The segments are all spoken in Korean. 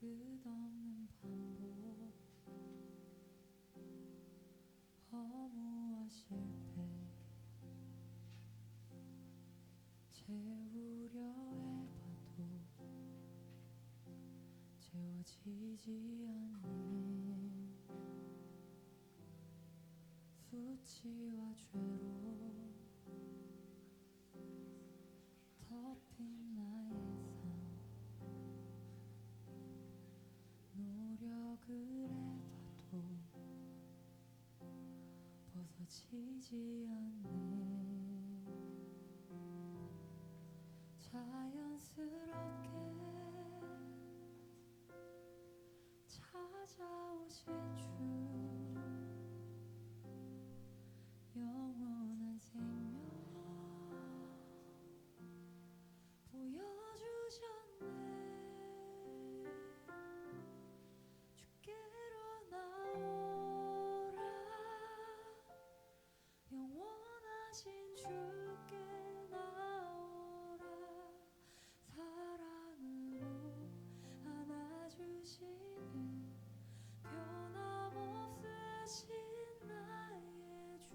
끝없는 반복, 허무와 실패 채우려 해봐도 채워지지 않네. 수치와 죄로 덮인 나의 삶, 노력을 해봐도 벗어지지 않네. 자연스럽게 찾아오실 주, 영원한 생명 보여주셨네. 주께로 나오라, 영원하신 주께 나오라. 사랑으로 안아주시는 변함없으신 나의 주,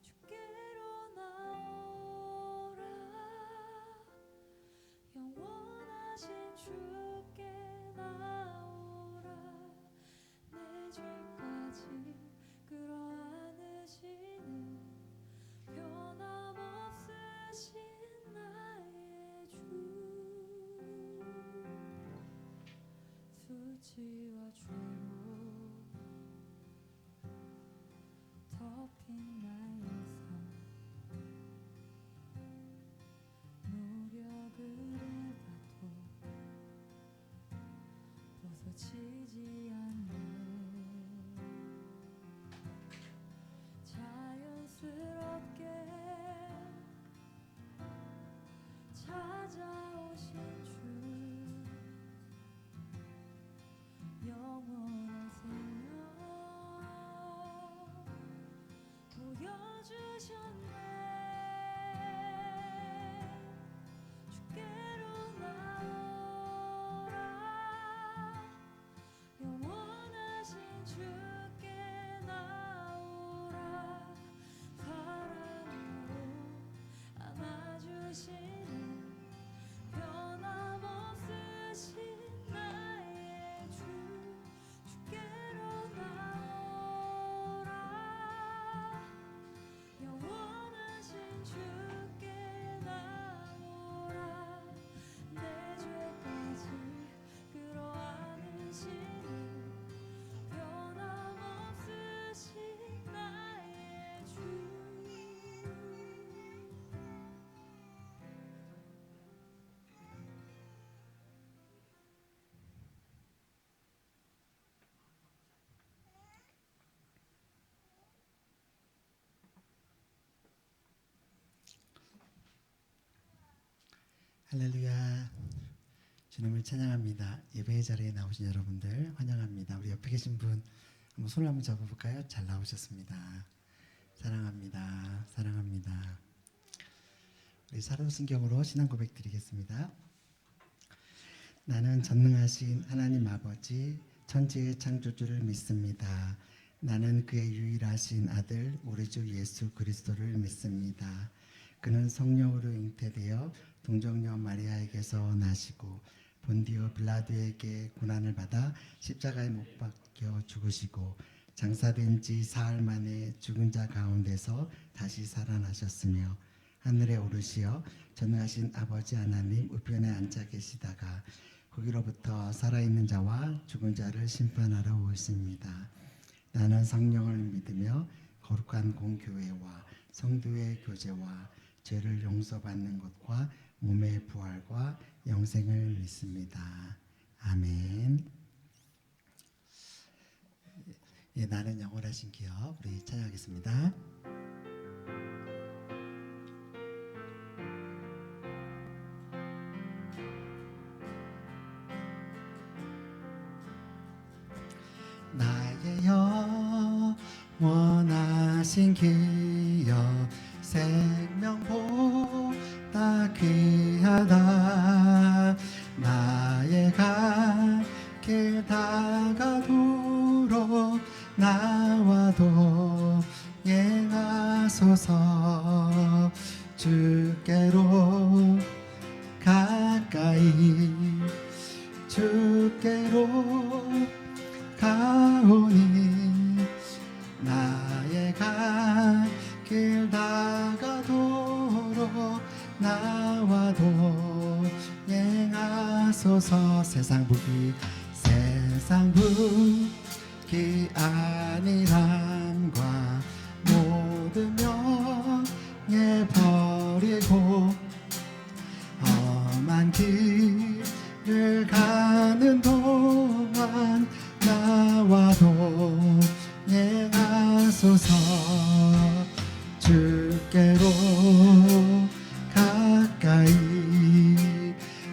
주께로 나오라, 영원하신 주께 나오라. 내 죄까지 끌어안으시는 변함없으신 나의 주, 수치와 죄로 덮인 나의 삶, 노력을 해봐도 벗어지지 않네. 자연스럽게 찾아오신 주, 영원한 생명 보여주셨네. 주께로 나오라, 영원하신 주께 나오라. 사랑으로 안아주시는 변함없으신 나의 주, 주께로 나오라, 영원하신 주께 나오라. 내 죄까지 끌어안으시는 변함없으신 나의 주, 할렐루야. 주님을 찬양합니다. 예배의 자리에 나오신 여러분들 환영합니다. 우리 옆에 계신 분 한번 손을 한번 잡아볼까요? 잘 나오셨습니다. 사랑합니다. 사랑합니다. 우리 사도신경으로 신앙 고백 드리겠습니다. 나는 전능하신 하나님 아버지 천지의 창조주를 믿습니다. 나는 그의 유일하신 아들 우리 주 예수 그리스도를 믿습니다. 그는 성령으로 잉태되어 동정녀 마리아에게서 나시고 본디오 빌라도에게 고난을 받아 십자가에 못 박혀 죽으시고 장사된 지 사흘 만에 죽은 자 가운데서 다시 살아나셨으며 하늘에 오르시어 전능하신 아버지 하나님 우편에 앉아 계시다가 거기로부터 살아있는 자와 죽은 자를 심판하러 오십니다. 나는 성령을 믿으며 거룩한 공교회와 성도의 교제와 죄를 용서받는 것과 몸의 부활과 영생을 믿습니다. 아멘. 예, 나는 영원하신 기업 우리 찬양하겠습니다. 나의 영원하신 기업 생명보다 귀하다. 나의 나와도 행하소서. 주께로 가까이 주께로 가오니 나의 갈 길 다가도록 나와도 행하소서. 세상 부귀 아니람과 모든 명예 버리고 험한 길을 가는 동안 나와도 행하소서. 주께로 가까이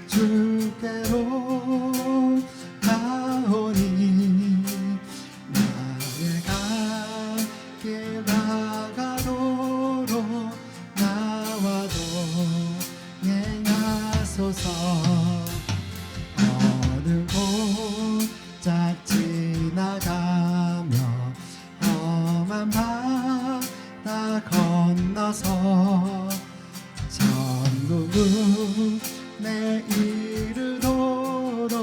주께로 가오니 나의 갈 길 다가도록 나와도 행하소서. 어느 곳자 지나가며 험한 바다 건너서 천국에 이르도록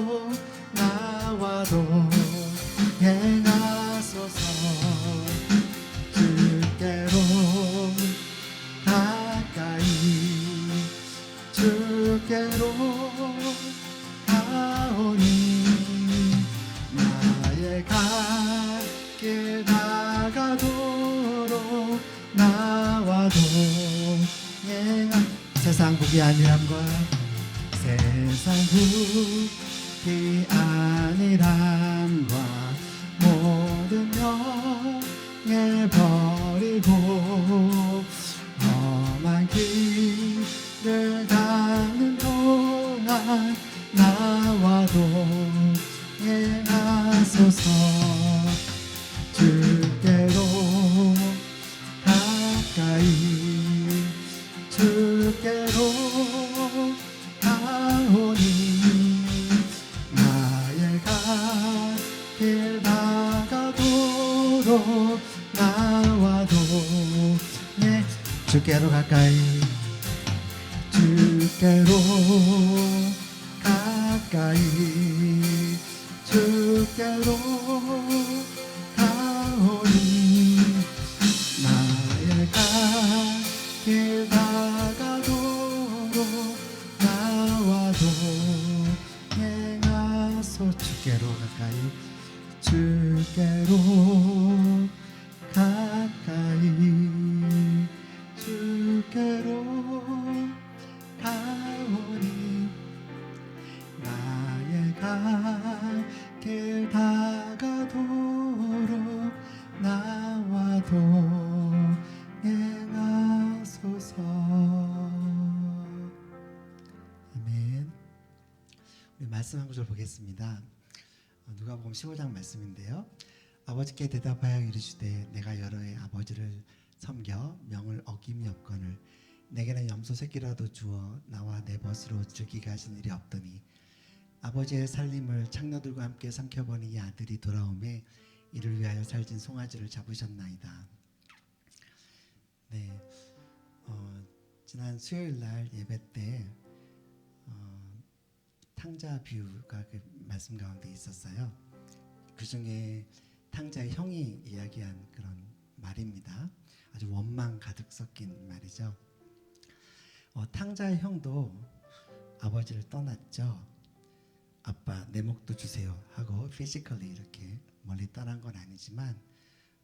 나와도 행하소서. 주께로 가까이 주께로 가오니 나의 갈 길 다가도록 나와도 세상 부귀 아니람과 세상 부귀 아니람과 모든 명예 버리고 험한 길을 가는 동안 나와도 행하소서. 주께로 가까이 주께로 가오니 나의 갈 길 다가도록 나와도 주께로 가까이 주께로 가까이 주께로 가오니 나의 갈 길 다가도록 나와도 행하소. 주께로 가까이 주께로 가까이 주께로 가오니 나의 갈 길 다가도록 나와도 행하소서. 아멘. 우리 말씀 한 구절 보겠습니다. 누가복음 15장 말씀인데요. 아버지께 대답하여 이르시되 내가 여러 해 아버지를 섬겨 명을 어김이 없거늘 내게는 염소 새끼라도 주어 나와 내 벗으로 즐기게 하신 일이 없더니 아버지의 살림을 창녀들과 함께 삼켜보니 이 아들이 돌아오매 이를 위하여 살진 송아지를 잡으셨나이다. 네, 지난 수요일 날 예배 때 탕자 비유가 그 말씀 가운데 있었어요. 그 중에 탕자의 형이 이야기한 그런 말입니다. 아주 원망 가득 섞인 말이죠. 탕자의 형도 아버지를 떠났죠. 아빠 내 목도 주세요 하고 피지컬리 이렇게 멀리 떠난 건 아니지만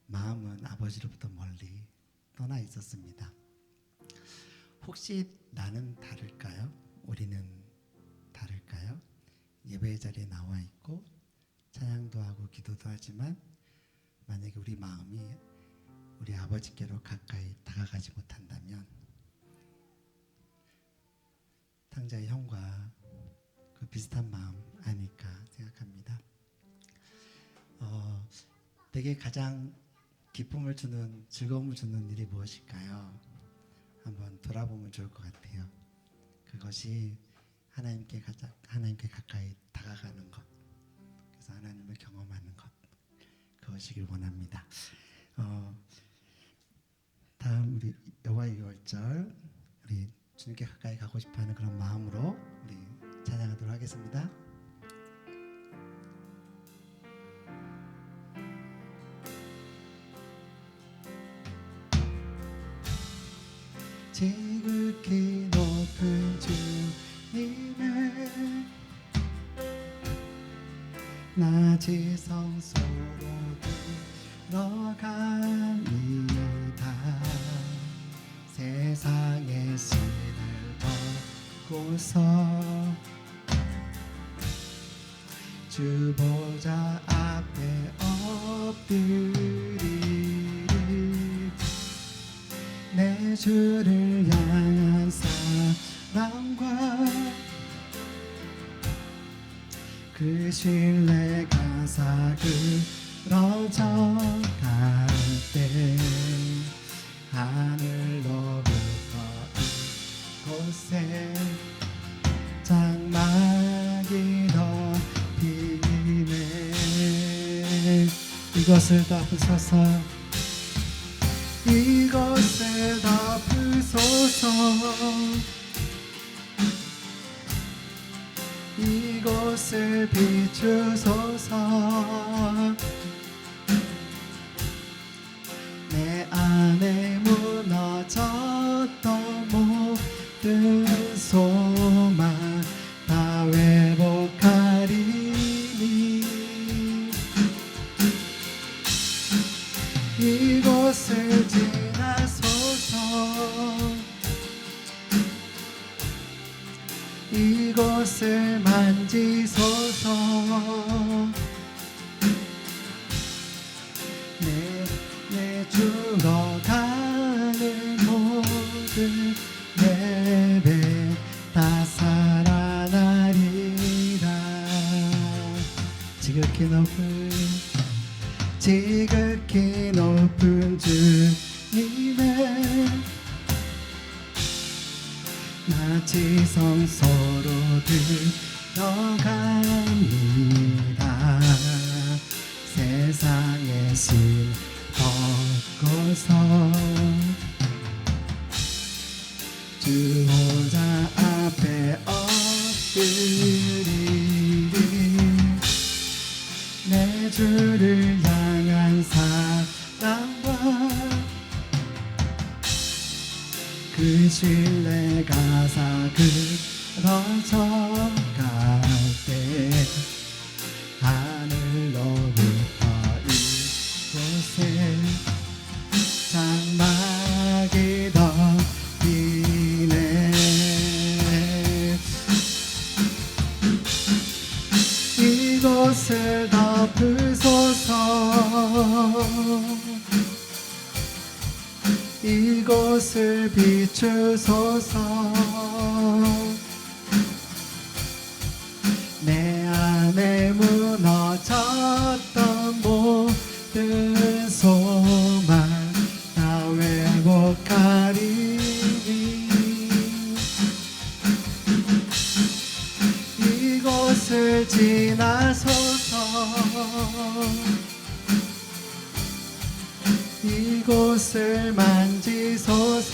마음은 아버지로부터 멀리 떠나 있었습니다. 혹시 나는 다를까요? 우리는 다를까요? 예배의 자리에 나와 있고 찬양도 하고 기도도 하지만 만약에 우리 마음이 우리 아버지께로 가까이 다가가지 못한다면 탕자의 형과 그 비슷한 마음 아닐까 생각합니다. 내게 가장 기쁨을 주는 즐거움을 주는 일이 무엇일까요? 한번 돌아보면 좋을 것 같아요. 그것이 하나님께 가까이 다가가는 것, 그래서 하나님을 경험하는 것, 그러시길 원합니다. 다음 우리 여호와 6월절 우리 주님께 가까이 가고 싶어하는 그런 마음으로 우리 찬양하도록 하겠습니다. 지극히 높은 주님의 나 지성소로 들어갑니다. 세상의 신을 벗고서 주 보좌 앞에 엎드리리. 내 주를 향한 사랑과 그 신뢰가 사그러져 갈 때 하늘로부터 이곳에 장막이 덮이네. 이것을 덮으소서. 이것을 덮으소서. 이곳을 비추소서. 내 안에 무너졌던 모든 소망 다 회복하리니. 이곳을 지나소서. 이곳을 만지소서. 내 죽어가는 모든 예배 다 살아나리라. 지극히 높은 주님의 나 지성소로 들어갑니다. 세상의 신 벗고서 주 보좌 앞에 엎드리리. 내 주를 향한 사랑과 그 신뢰가 사그러져 갈 때 하늘로부터 이곳에 장막이 덮이네. 이곳을 덮으소서. 이곳을 비추소서. 내 안에 무너졌던 모든 소망 다 회복하리니. 이곳을 지나소서. 이곳을 만지소서.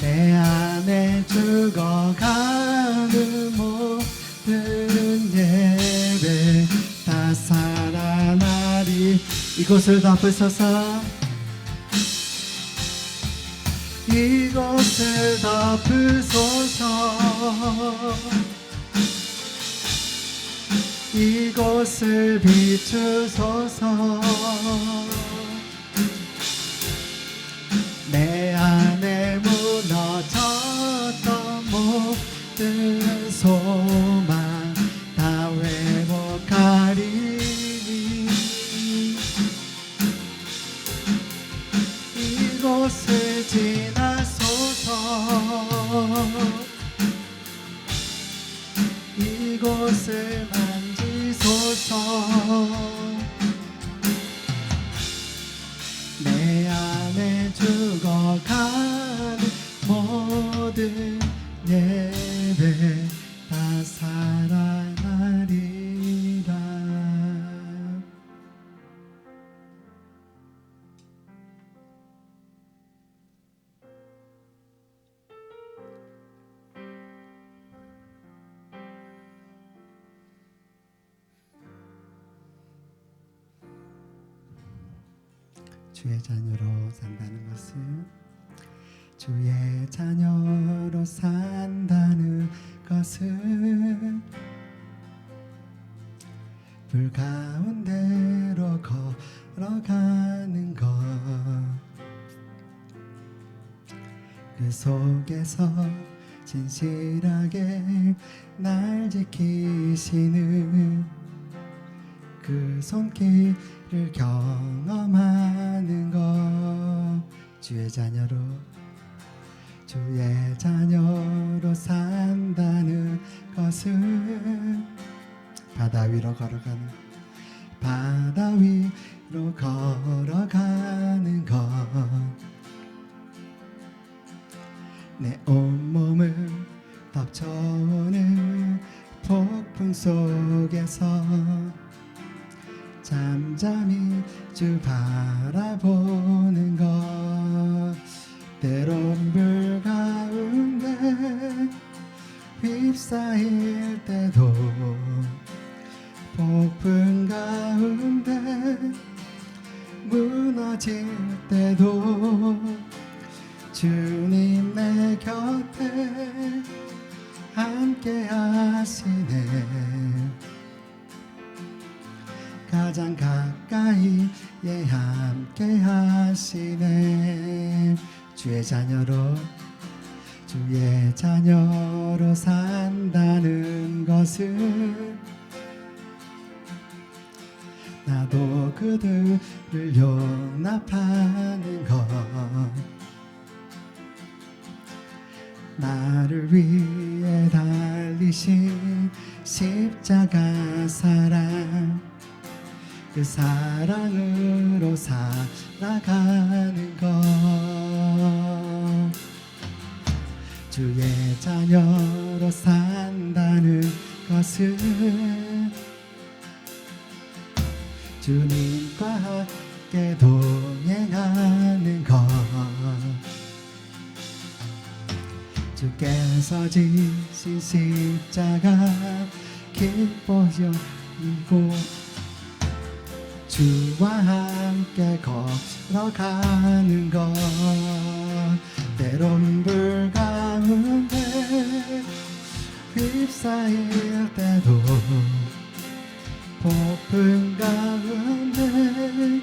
내 안에 죽어가는 모든 예배 다 살아나리. 이곳을 덮으소서. 이곳을 덮으소서. 이곳을 비추소서. 내 안에 무너졌던 모든 소망 다 회복하리니. 이곳을 지나소서. 이곳을 내 안에 죽어가는 모든 예배 다 주의 자녀로 산다는 것은 주의 자녀로 산다는 것은 불 가운데로 걸어가는 것, 그 속에서 진실하게 날 지키시는 그 손길을 경험하는 것, 주의 자녀로 산다는 것은 바다 위로 걸어가는 것, 내 온몸을 덮쳐오는 폭풍 속에서 잠잠히 주 바라보는 것, 때론 불 가운데 휩싸일 때도 폭풍 가운데 무너질 때도 주님 내 곁에 함께 하시네. 가장 가까이에 함께 하시네. 주의 자녀로 산다는 것은 나도 그들을 용납하는 것, 나를 위해 달리신 십자가 사랑, 그 사랑으로 살아가는 것, 주의 자녀로 산다는 것은 주님과 함께 동행하는 것, 주께서 지신 십자가 기뻐하고 주와 함께 걸어가는 것, 때론 불 가운데 휩싸일 때도 폭풍 가운데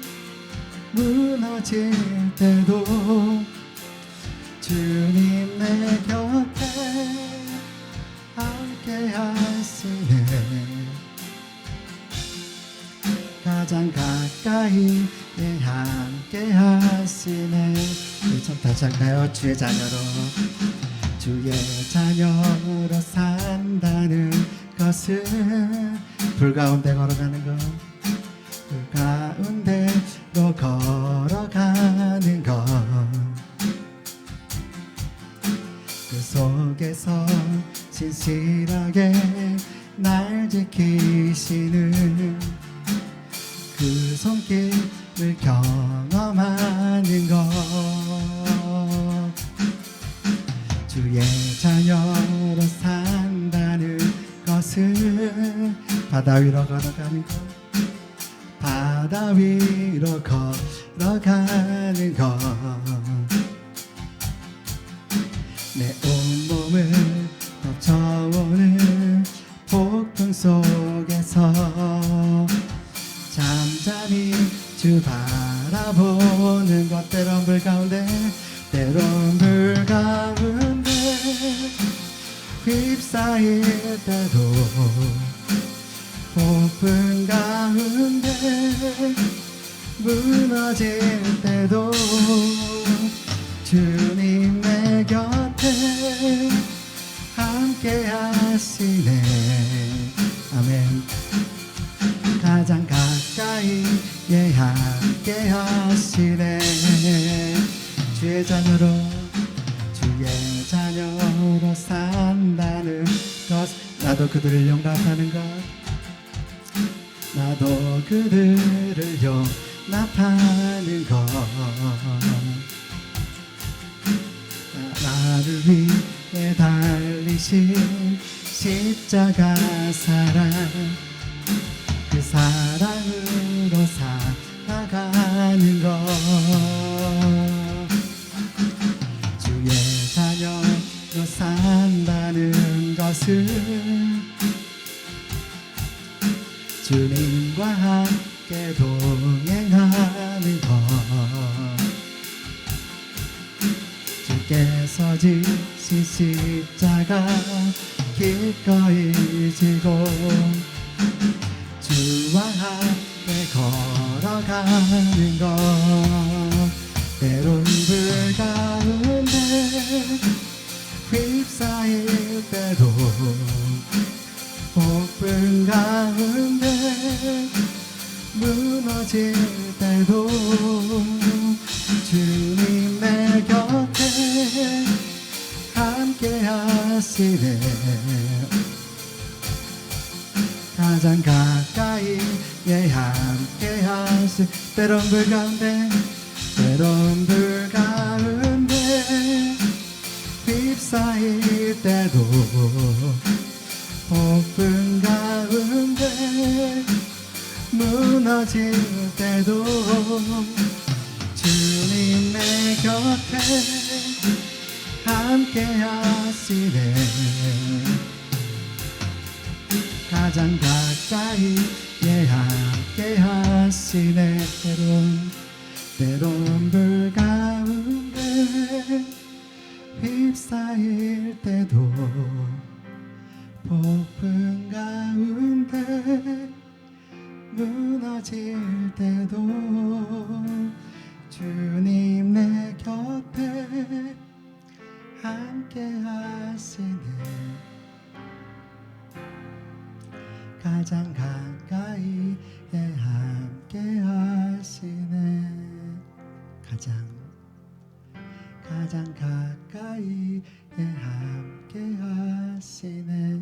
무너질 때도 주님 내 곁에 함께 하시네. 가장 가까이에 함께 하시네. 우리 참 다시 할까요? 주의 자녀로 산다는 것은 불 가운데 걸어가는 것, 불 가운데로 걸어가는 것, 그 속에서 진실하게 날 지키시는 그 손길을 경험하는 것, 주의 자녀로 산다는 것은 바다 위로 걸어가는 것, 바다 위로 걸어가는 것, 내 온몸을 덮쳐오는 폭풍 속에서 잠잠히 주 바라보는 것, 때론 불 가운데 휩싸일 때도 폭풍 가운데 무너질 때도 주님 내 곁에 함께 하시네. 아멘. 가장 가까이에 함께 하시네. 주의 자녀로 산다는 것, 나도 그들을 용납하는 것, 나도 그들을 용납하는 것, 나를 위해 달리신 십자가 사랑, 그 사랑으로 살아가는 것, 함께 동행하는 것 주께서 지신 십자가 기꺼이 지고 주와 함께 걸어가는 것 때론 불 가운데 휩싸일 때도 폭풍 가운데 무너질 때도 주님 내 곁에 함께 하시네 가장 가까이 예 함께 하시 때론 불 가운데 휩싸일 때도 폭풍 가운데 무너질 때도 주님 내 곁에 함께 하시네 가장 가까이 예 함께 하시네 때론 불 가운데 휩싸일 때도 폭풍 가운데 무너질 때도 주님 내 곁에 함께 하시네 가장 가까이 예 함께 하시네 가장 가까이 예 함께 하시네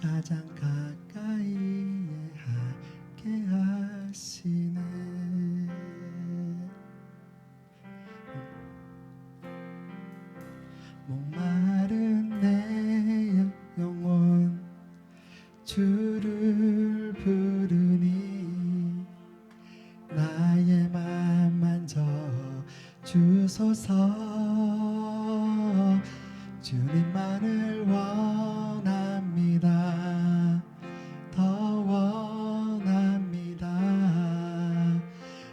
가장 가까이 예 함께 하시네 목마른 내 영혼 주를 부르니 나의 맘 만져 주소서 주님만을 원합니다 더 원합니다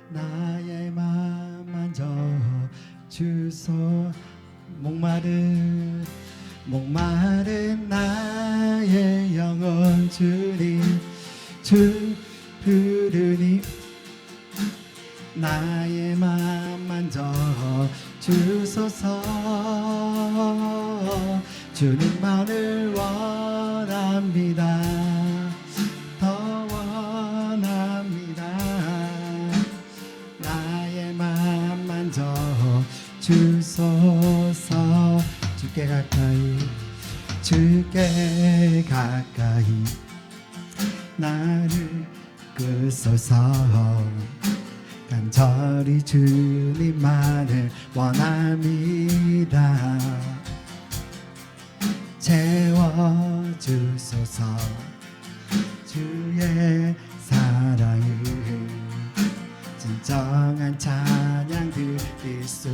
나의 맘 만져 주소 목마른 나의 영혼 주님 주 부르니 나의 맘 만져 주소서 주님만을 원합니다 더 원합니다 나의 맘 만져 주소서 주께 가까이 나를 끄소서 간절히 주님만을 원합니다 채워주소서 주의 사랑을 진정한 찬양 드릴 수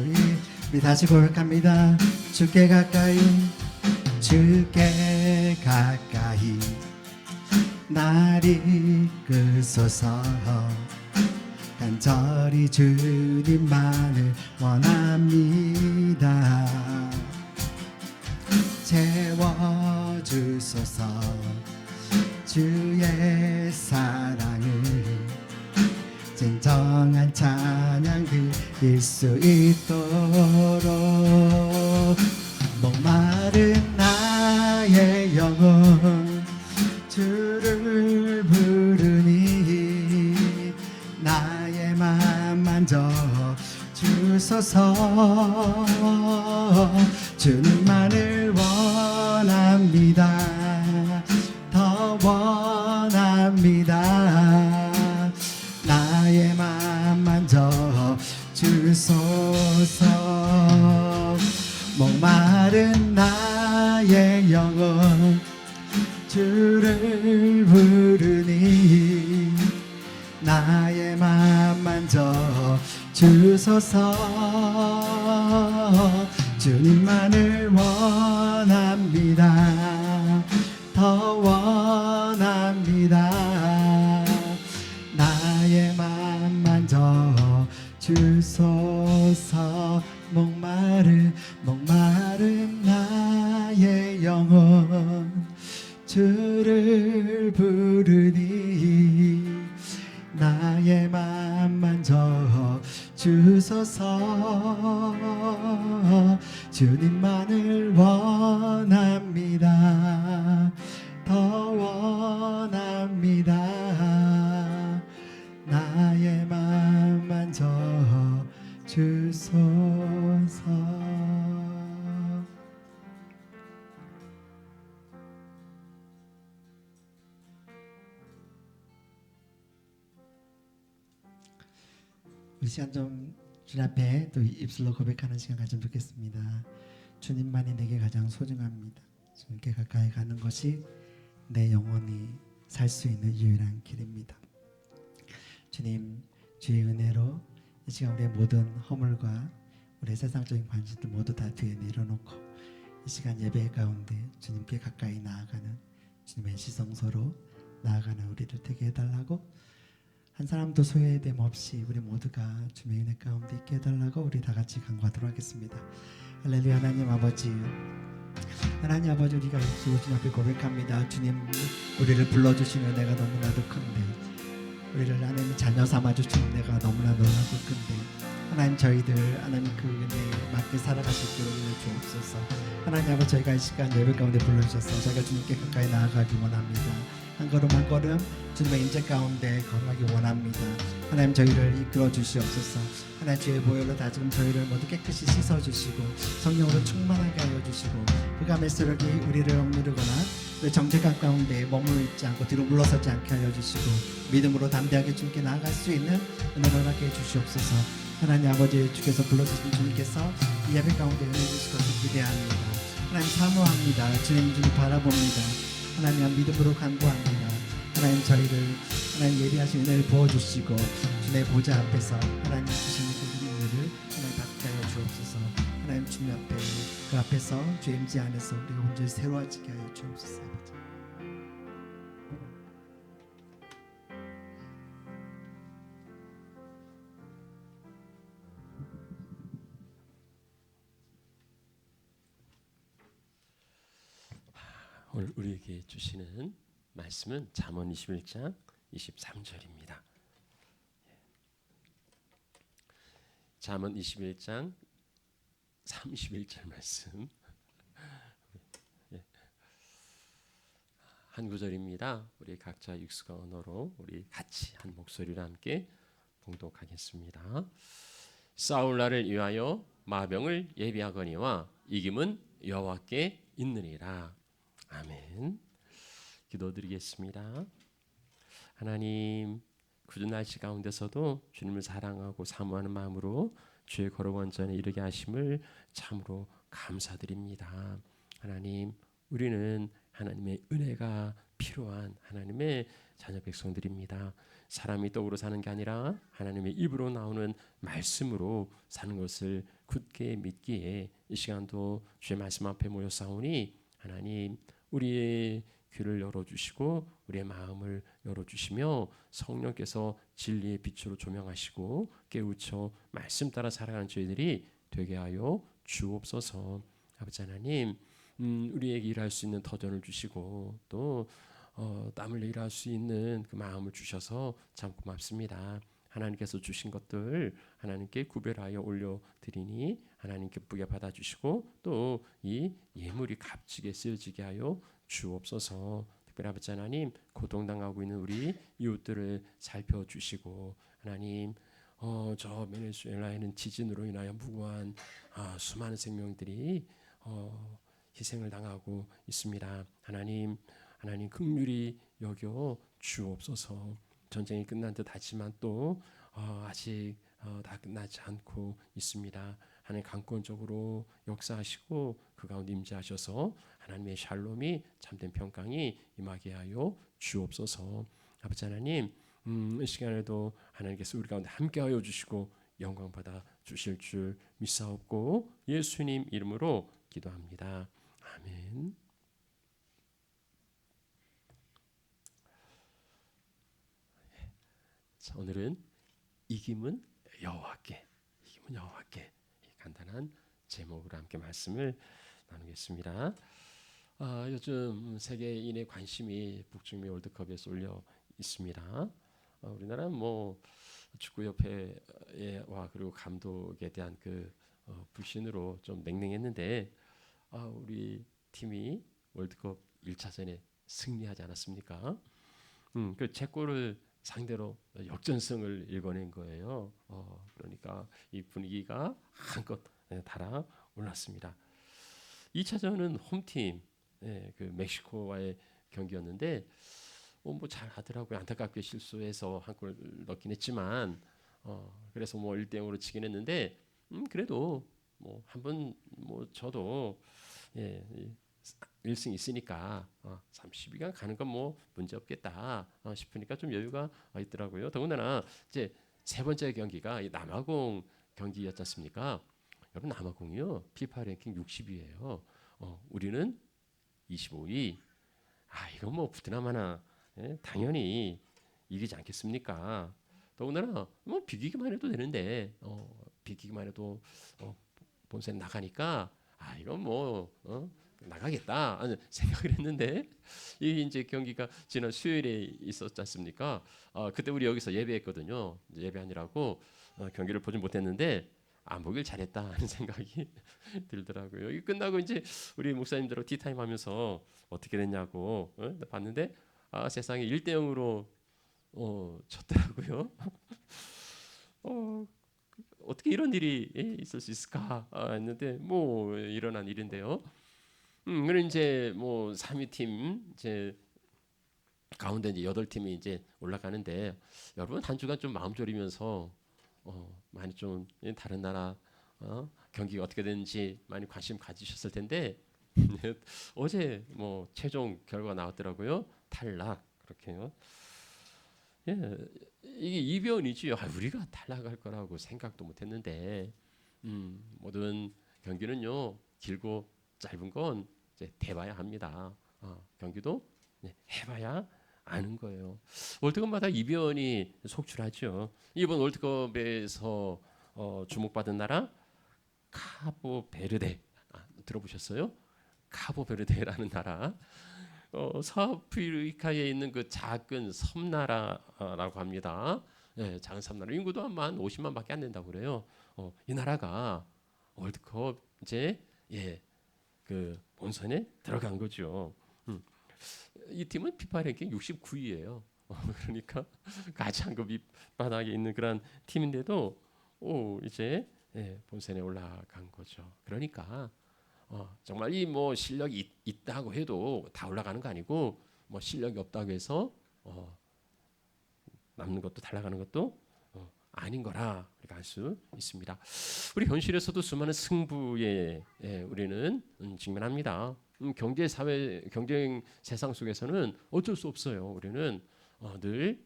있 다시 고백합니다 주께 가까이 나를 이끄소서 간절히 주님만을 원합니다 채워주소서 주의 사랑을 진정한 찬양 드릴 수 있도록 목마른 나의 영혼 주를 부르니 나의 맘 만져 주소서 주님만을 원합니다 더 원합니다 나의 맘 만져 주소서 목마른 나의 영혼 주를 부르니 나의 맘 만져 주소서 주님만을 원합니다 더 원합니다 원합니다. 나의 맘 만져 주소서. 목마른 나의 영혼 주를 부르니 나의 맘 만져 주소서. 주님만을 원합니다. 더 원합니다. 나의 맘 만져 주소서. 우리 시간 좀 주님 앞에 또 입술로 고백하는 시간 가지면 좋겠습니다. 주님만이 내게 가장 소중합니다. 주님께 가까이 가는 것이 내 영혼이 살 수 있는 유일한 길입니다. 주님, 주의 은혜로 이 시간 우리의 모든 허물과 우리의 세상적인 관심들 모두 다 뒤에 내려놓고 이 시간 예배 가운데 주님께 가까이 나아가는 주님의 시성소로 나아가는 우리를 되게 해달라고, 한 사람도 소외됨 없이 우리 모두가 주님의 은혜 가운데 있게 해달라고 우리 다 같이 간구하도록 하겠습니다. 할렐루야. 하나님 아버지, 하나님 아버지, 우리가 주님 앞에 고백합니다. 주님, 우리를 불러주신 은혜가 너무나도 큰데, 우리를 하나님 자녀 삼아주신 은혜가 너무나 놀라고 큰데, 하나님 저희들 하나님 그 은혜에 맞게 살아가실 길을 주옵소서. 하나님 아버지, 저희가 이 시간 예배 가운데 불러주셔서 저희가 주님께 가까이 나아가기 원합니다. 한 걸음 한 걸음 주님의 임재 가운데 걸어가기 원합니다. 하나님 저희를 이끌어 주시옵소서. 하나님 주의 보혈로 다지금 저희를 모두 깨끗이 씻어주시고 성령으로 충만하게 하여 주시고 흑암의 세력이 우리를 억누르거나 그 정죄감 가운데 머물러 있지 않고 뒤로 물러서지 않게 하여 주시고 믿음으로 담대하게 주님께 나아갈 수 있는 은혜를 하게 해주시옵소서. 하나님 아버지, 주께서 불러주신 주님께서 이 예배 가운데 은혜 주실 것을 기대합니다. 하나님 사모합니다. 주님 바라봅니다. 하나님 믿음으로 간구합니다. 하나님 저희를 하나님 예비하신 은혜를 부어주시고 주님의 보좌 앞에서 하나님 주시는 그 은혜를 하나님 받게 하여 주옵소서. 하나님 주님 앞에 그 앞에서 주 임재 안에서 우리가 온전히 새로워지게 하여 주옵소서. 오늘 우리에게 주시는 말씀은 잠언 21장 23절입니다. 잠언 21장 31절 말씀 한 구절입니다. 우리 각자 익숙한 언어로 우리 같이 한 목소리로 함께 봉독하겠습니다. 싸울 날을 위하여 마병을 예비하거니와 이김은 여호와께 있느니라. 아멘. 기도드리겠습니다. 하나님, 굳은 날씨 가운데서도 주님을 사랑하고 사모하는 마음으로 주의 거룩 원전에 이르게 하심을 참으로 감사드립니다. 하나님, 우리는 하나님의 은혜가 필요한 하나님의 자녀 백성들입니다. 사람이 떡으로 사는 게 아니라 하나님의 입으로 나오는 말씀으로 사는 것을 굳게 믿기에 이 시간도 주의 말씀 앞에 모여 싸우니 하나님, 우리의 귀를 열어주시고 우리의 마음을 열어주시며 성령께서 진리의 빛으로 조명하시고 깨우쳐 말씀 따라 살아가는 저희들이 되게 하여 주옵소서. 아버지 하나님, 우리에게 일할 수 있는 터전을 주시고 또 땀을 일할 수 있는 그 마음을 주셔서 참 고맙습니다. 하나님께서 주신 것들 하나님께 구별하여 올려드리니 하나님 기쁘게 받아주시고 또 이 예물이 값지게 쓰여지게 하여 주옵소서. 특별히 아버지 하나님, 고통당하고 있는 우리 이웃들을 살펴주시고 하나님, 저 베네수엘라에는 지진으로 인하여 무고한 수많은 생명들이 희생을 당하고 있습니다. 하나님 긍휼히 여겨 주옵소서. 전쟁이 끝난 듯 하지만 또 아직 다 끝나지 않고 있습니다. 하나님 강권적으로 역사하시고 그 가운데 임재하셔서 하나님의 샬롬이 참된 평강이 임하게 하여 주옵소서. 아버지 하나님, 이 시간에도 하나님께서 우리 가운데 함께하여 주시고 영광 받아 주실 줄 믿사옵고 예수님 이름으로 기도합니다. 아멘. 자, 오늘은 이김은 여호와께, 이김은 여호와께, 이 간단한 제목으로 함께 말씀을 나누겠습니다. 요즘 세계인의 관심이 북중미 월드컵에 쏠려 있습니다. 우리나라는 뭐 축구협회와 그리고 감독에 대한 그 불신으로 좀 냉랭했는데 우리 팀이 월드컵 1차전에 승리하지 않았습니까? 그 체코를 상대로 역전승을 일궈낸 거예요. 그러니까 이 분위기가 한껏 달아올랐습니다. 2차전은 홈팀 그 멕시코와의 경기였는데 뭐 잘하더라고요. 안타깝게 실수해서 한 골 넣긴 했지만 그래서 뭐 1대0으로 지긴 했는데 그래도 뭐 한번 뭐 저도 1승 있으니까 32강 가는 건 뭐 문제 없겠다 싶으니까 좀 여유가 있더라고요. 더군다나 이제 세 번째 경기가 이 남아공 경기였지 않습니까? 여러분 남아공이요 피파 랭킹 60위예요. 우리는 25위. 이건 뭐 부드나마나 당연히 이기지 않겠습니까? 더군다나 뭐 비기기만 해도 되는데 비기기만 해도 본선 나가니까 이건 뭐 나가겠다 생각을 했는데 이 이제 경기가 지난 수요일에 있었지 않습니까? 그때 우리 여기서 예배했거든요. 예배하느라고 경기를 보진 못했는데 안 보길 잘했다 하는 생각이 들더라고요. 이 끝나고 이제 우리 목사님들하고 티타임 하면서 어떻게 됐냐고 봤는데 세상에 1대0으로 졌더라고요. 어떻게 이런 일이 있을 수 있을까 했는데 뭐 일어난 일인데요. 그럼 이제 뭐 3위 팀 이제 가운데 이제 8팀이 이제 올라가는데 여러분 한 주간 좀 마음 졸이면서 많이 좀 다른 나라 경기가 어떻게 되는지 많이 관심 가지셨을 텐데 어제 뭐 최종 결과가 나왔더라고요. 탈락 그렇게요. 이게 이변이지요. 우리가 탈락할 거라고 생각도 못했는데 모든 경기는요 길고 짧은 건 이제 돼봐야 합니다. 경기도 해봐야 아는 거예요. 월드컵마다 이변이 속출하죠. 이번 월드컵에서 주목받은 나라 카보베르데 들어보셨어요? 카보베르데라는 나라 서아프리카에 있는 그 작은 섬나라라고 합니다. 작은 섬나라 인구도 한 50만밖에 안 된다고 그래요. 이 나라가 월드컵 이제 그 본선에 들어간 거죠. 이 팀은 피파 랭킹 69위예요. 그러니까 가장 그 밑바닥에 있는 그런 팀인데도 이제 본선에 올라간 거죠. 그러니까 정말 이 뭐 실력이 있다고 해도 다 올라가는 거 아니고 뭐 실력이 없다고 해서 남는 것도 탈락하는 것도 아닌 거라 우리가 알 수 있습니다. 우리 현실에서도 수많은 승부에 우리는 직면합니다. 경제 사회 경쟁 세상 속에서는 어쩔 수 없어요. 우리는 늘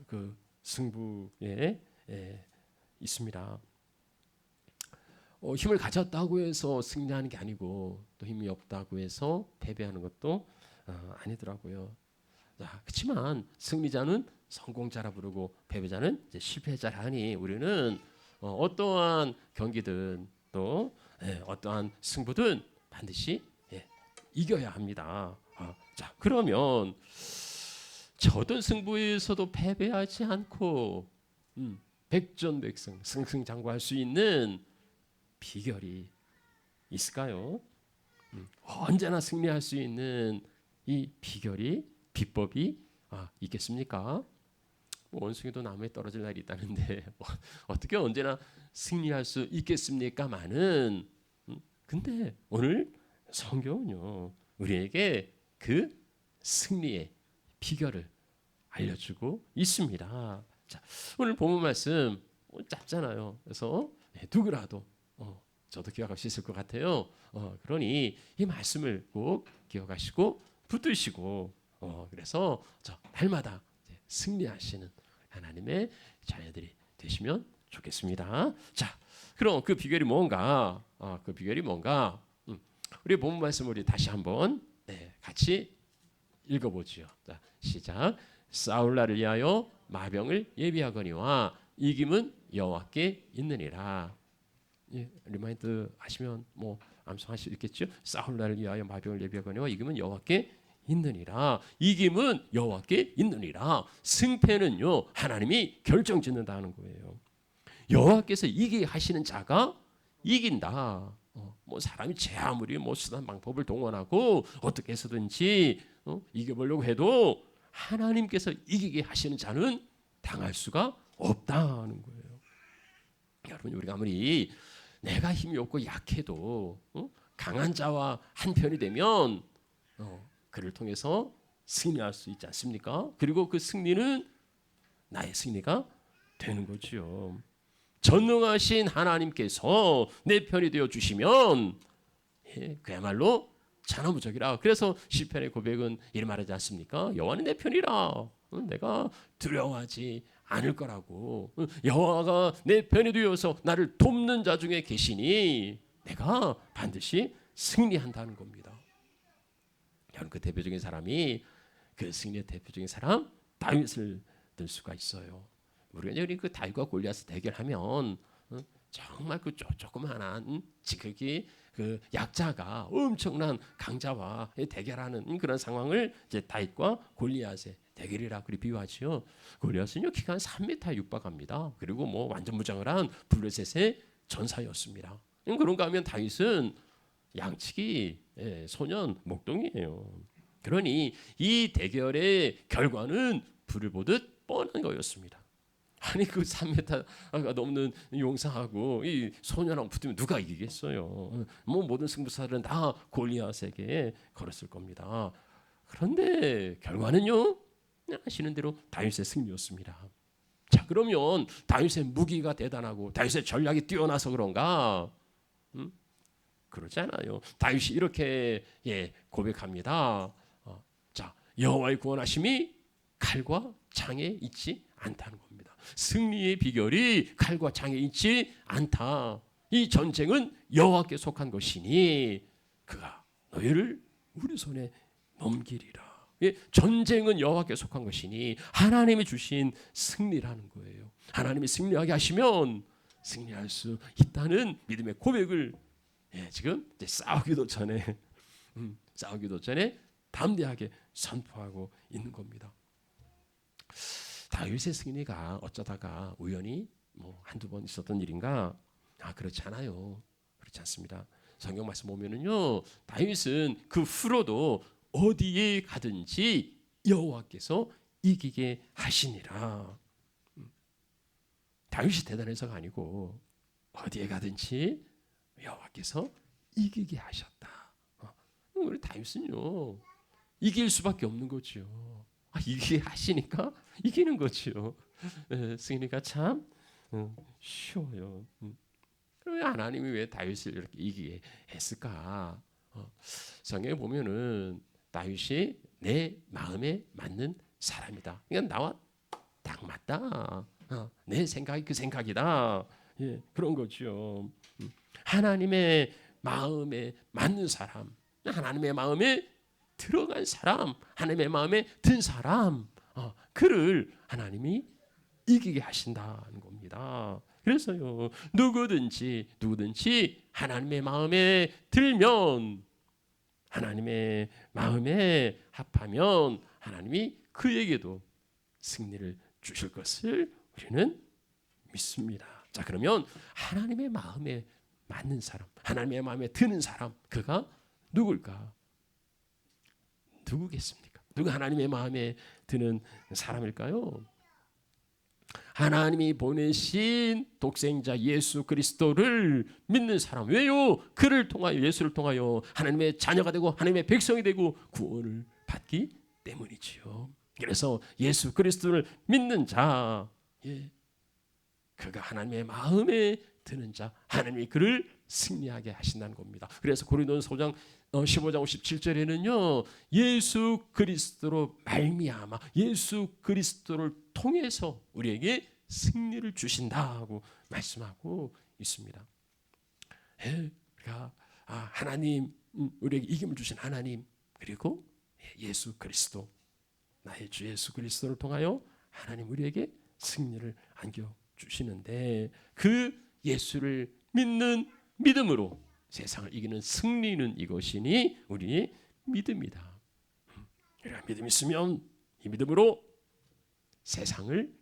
그 승부에 있습니다. 힘을 가졌다고 해서 승리하는 게 아니고 또 힘이 없다고 해서 패배하는 것도 아니더라고요. 그렇지만 승리자는 성공자라 부르고 패배자는 이제 실패자라 하니 우리는 어떠한 경기든 또 어떠한 승부든 반드시 이겨야 합니다. 자 그러면 저던 승부에서도 패배하지 않고 백전백승 승승장구할 수 있는 비결이 있을까요? 언제나 승리할 수 있는 이 비결이 비법이 있겠습니까? 원숭이도 나무에 떨어질 날이 있다는데 어떻게 언제나 승리할 수 있겠습니까마는 근데 오늘 성경은요 우리에게 그 승리의 비결을 알려주고 있습니다. 자, 오늘 본문 말씀 짧잖아요. 그래서 누구라도 저도 기억할 수 있을 것 같아요. 그러니 이 말씀을 꼭 기억하시고 붙드시고 그래서 날마다 승리하시는 하나님의 자녀들이 되시면 좋겠습니다. 자, 그럼 그 비결이 뭔가? 그 비결이 뭔가? 우리 본문 말씀 우리 다시 한번 같이 읽어보지요. 자, 시작. 사울라를 위하여 마병을 예비하거니와 이김은 여호와께 있느니라. 예, 리마인드 하시면 뭐 암송할 수 있겠죠. 싸울 날을 위하여 마병을 예비하거니와 이김은 여호와께 있느니라. 이김은 여호와께 있느니라. 승패는요 하나님이 결정짓는다는 거예요. 여호와께서 이기게 하시는 자가 이긴다. 뭐 사람이 제 아무리 뭐 수단 방법을 동원하고 어떻게 해서든지 이겨보려고 해도 하나님께서 이기게 하시는 자는 당할 수가 없다는 거예요. 여러분, 우리가 아무리 내가 힘이 없고 약해도 강한 자와 한편이 되면 그를 통해서 승리할 수 있지 않습니까? 그리고 그 승리는 나의 승리가 되는 거죠. 전능하신 하나님께서 내 편이 되어 주시면 그야말로 천하무적이라. 그래서 시편의 고백은 이런 말하지 않습니까? 여호와는 내 편이라. 내가 두려워하지 않을 거라고. 여호와가 내 편이 되어서 나를 돕는 자 중에 계시니 내가 반드시 승리한다는 겁니다. 여러분, 그 대표적인 사람이, 그 승리의 대표적인 사람 다윗을 들 수가 있어요. 우리가 그 다윗과 골리앗을 대결하면 정말 그 조그만한 지극히 그 약자가 엄청난 강자와 대결하는 그런 상황을 이제 다윗과 골리앗의 대결이라 그리 비유하지요. 골리앗은요 키가 한 3m 육박합니다. 그리고 뭐 완전 무장을 한 블레셋의 전사였습니다. 그런가 하면 다윗은 양치기 소년 목동이에요. 그러니 이 대결의 결과는 불을 보듯 뻔한 거였습니다. 아니 그 3m가 넘는 용사하고 이 소년하고 붙으면 누가 이기겠어요? 뭐 모든 승부사들은 다 골리앗에게 걸었을 겁니다. 그런데 결과는요, 아시는 대로 다윗의 승리였습니다. 자, 그러면 다윗의 무기가 대단하고 다윗의 전략이 뛰어나서 그런가? 그러지 않아요. 다윗이 이렇게 고백합니다. 자, 여호와의 구원하심이 칼과 창에 있지 않다는 겁니다. 승리의 비결이 칼과 창에 있지 않다. 이 전쟁은 여호와께 속한 것이니 그가 너희를 우리 손에 넘기리라. 전쟁은 여호와께 속한 것이니 하나님이 주신 승리라는 거예요. 하나님이 승리하게 하시면 승리할 수 있다는 믿음의 고백을 지금 이제 싸우기도 전에 담대하게 선포하고 있는 겁니다. 다윗의 승리가 어쩌다가 우연히 뭐 한두 번 있었던 일인가? 그렇지 않아요. 그렇지 않습니다. 성경 말씀 보면은요, 다윗은 그 후로도 어디에 가든지 여호와께서 이기게 하시니라. 다윗이 대단해서가 아니고 어디에 가든지 여호와께서 이기게 하셨다. 우리 다윗은요 이길 수밖에 없는 거죠. 이기게 하시니까 이기는 거죠. 승리가 참 쉬워요. 그러면 하나님이 왜 다윗을 이렇게 이기게 했을까? 성경에 보면은 다윗이 내 마음에 맞는 사람이다. 그러니까 나와 딱 맞다. 내 생각이 그 생각이다. 그런 거죠. 하나님의 마음에 맞는 사람, 하나님의 마음에 들어간 사람, 하나님의 마음에 든 사람, 그를 하나님이 이기게 하신다는 겁니다. 그래서요, 누구든지 하나님의 마음에 들면, 하나님의 마음에 합하면 하나님이 그에게도 승리를 주실 것을 우리는 믿습니다. 자, 그러면 하나님의 마음에 맞는 사람, 하나님의 마음에 드는 사람, 그가 누굴까? 누구겠습니까? 누가 하나님의 마음에 드는 사람일까요? 하나님이 보내신 독생자 예수 그리스도를 믿는 사람. 왜요? 그를 통하여, 예수를 통하여 하나님의 자녀가 되고 하나님의 백성이 되고 구원을 받기 때문이지요. 그래서 예수 그리스도를 믿는 자, 그가 하나님의 마음에 드는 자, 하나님이 그를 승리하게 하신다는 겁니다. 그래서 고린도전서 15장 57절에는요, 예수 그리스도로 말미암아, 예수 그리스도를 통해서 우리에게 승리를 주신다고 말씀하고 있습니다. 그러니까 하나님, 우리에게 이김을 주신 하나님, 그리고 예수 그리스도, 나의 주 예수 그리스도를 통하여 하나님 우리에게 승리를 안겨 주시는데 그 예수를 믿는 믿음으로 세상을 이기는 승리는 이것이니 우리의 믿음이다. 우리가 믿음이 있으면 이 믿음으로 세상을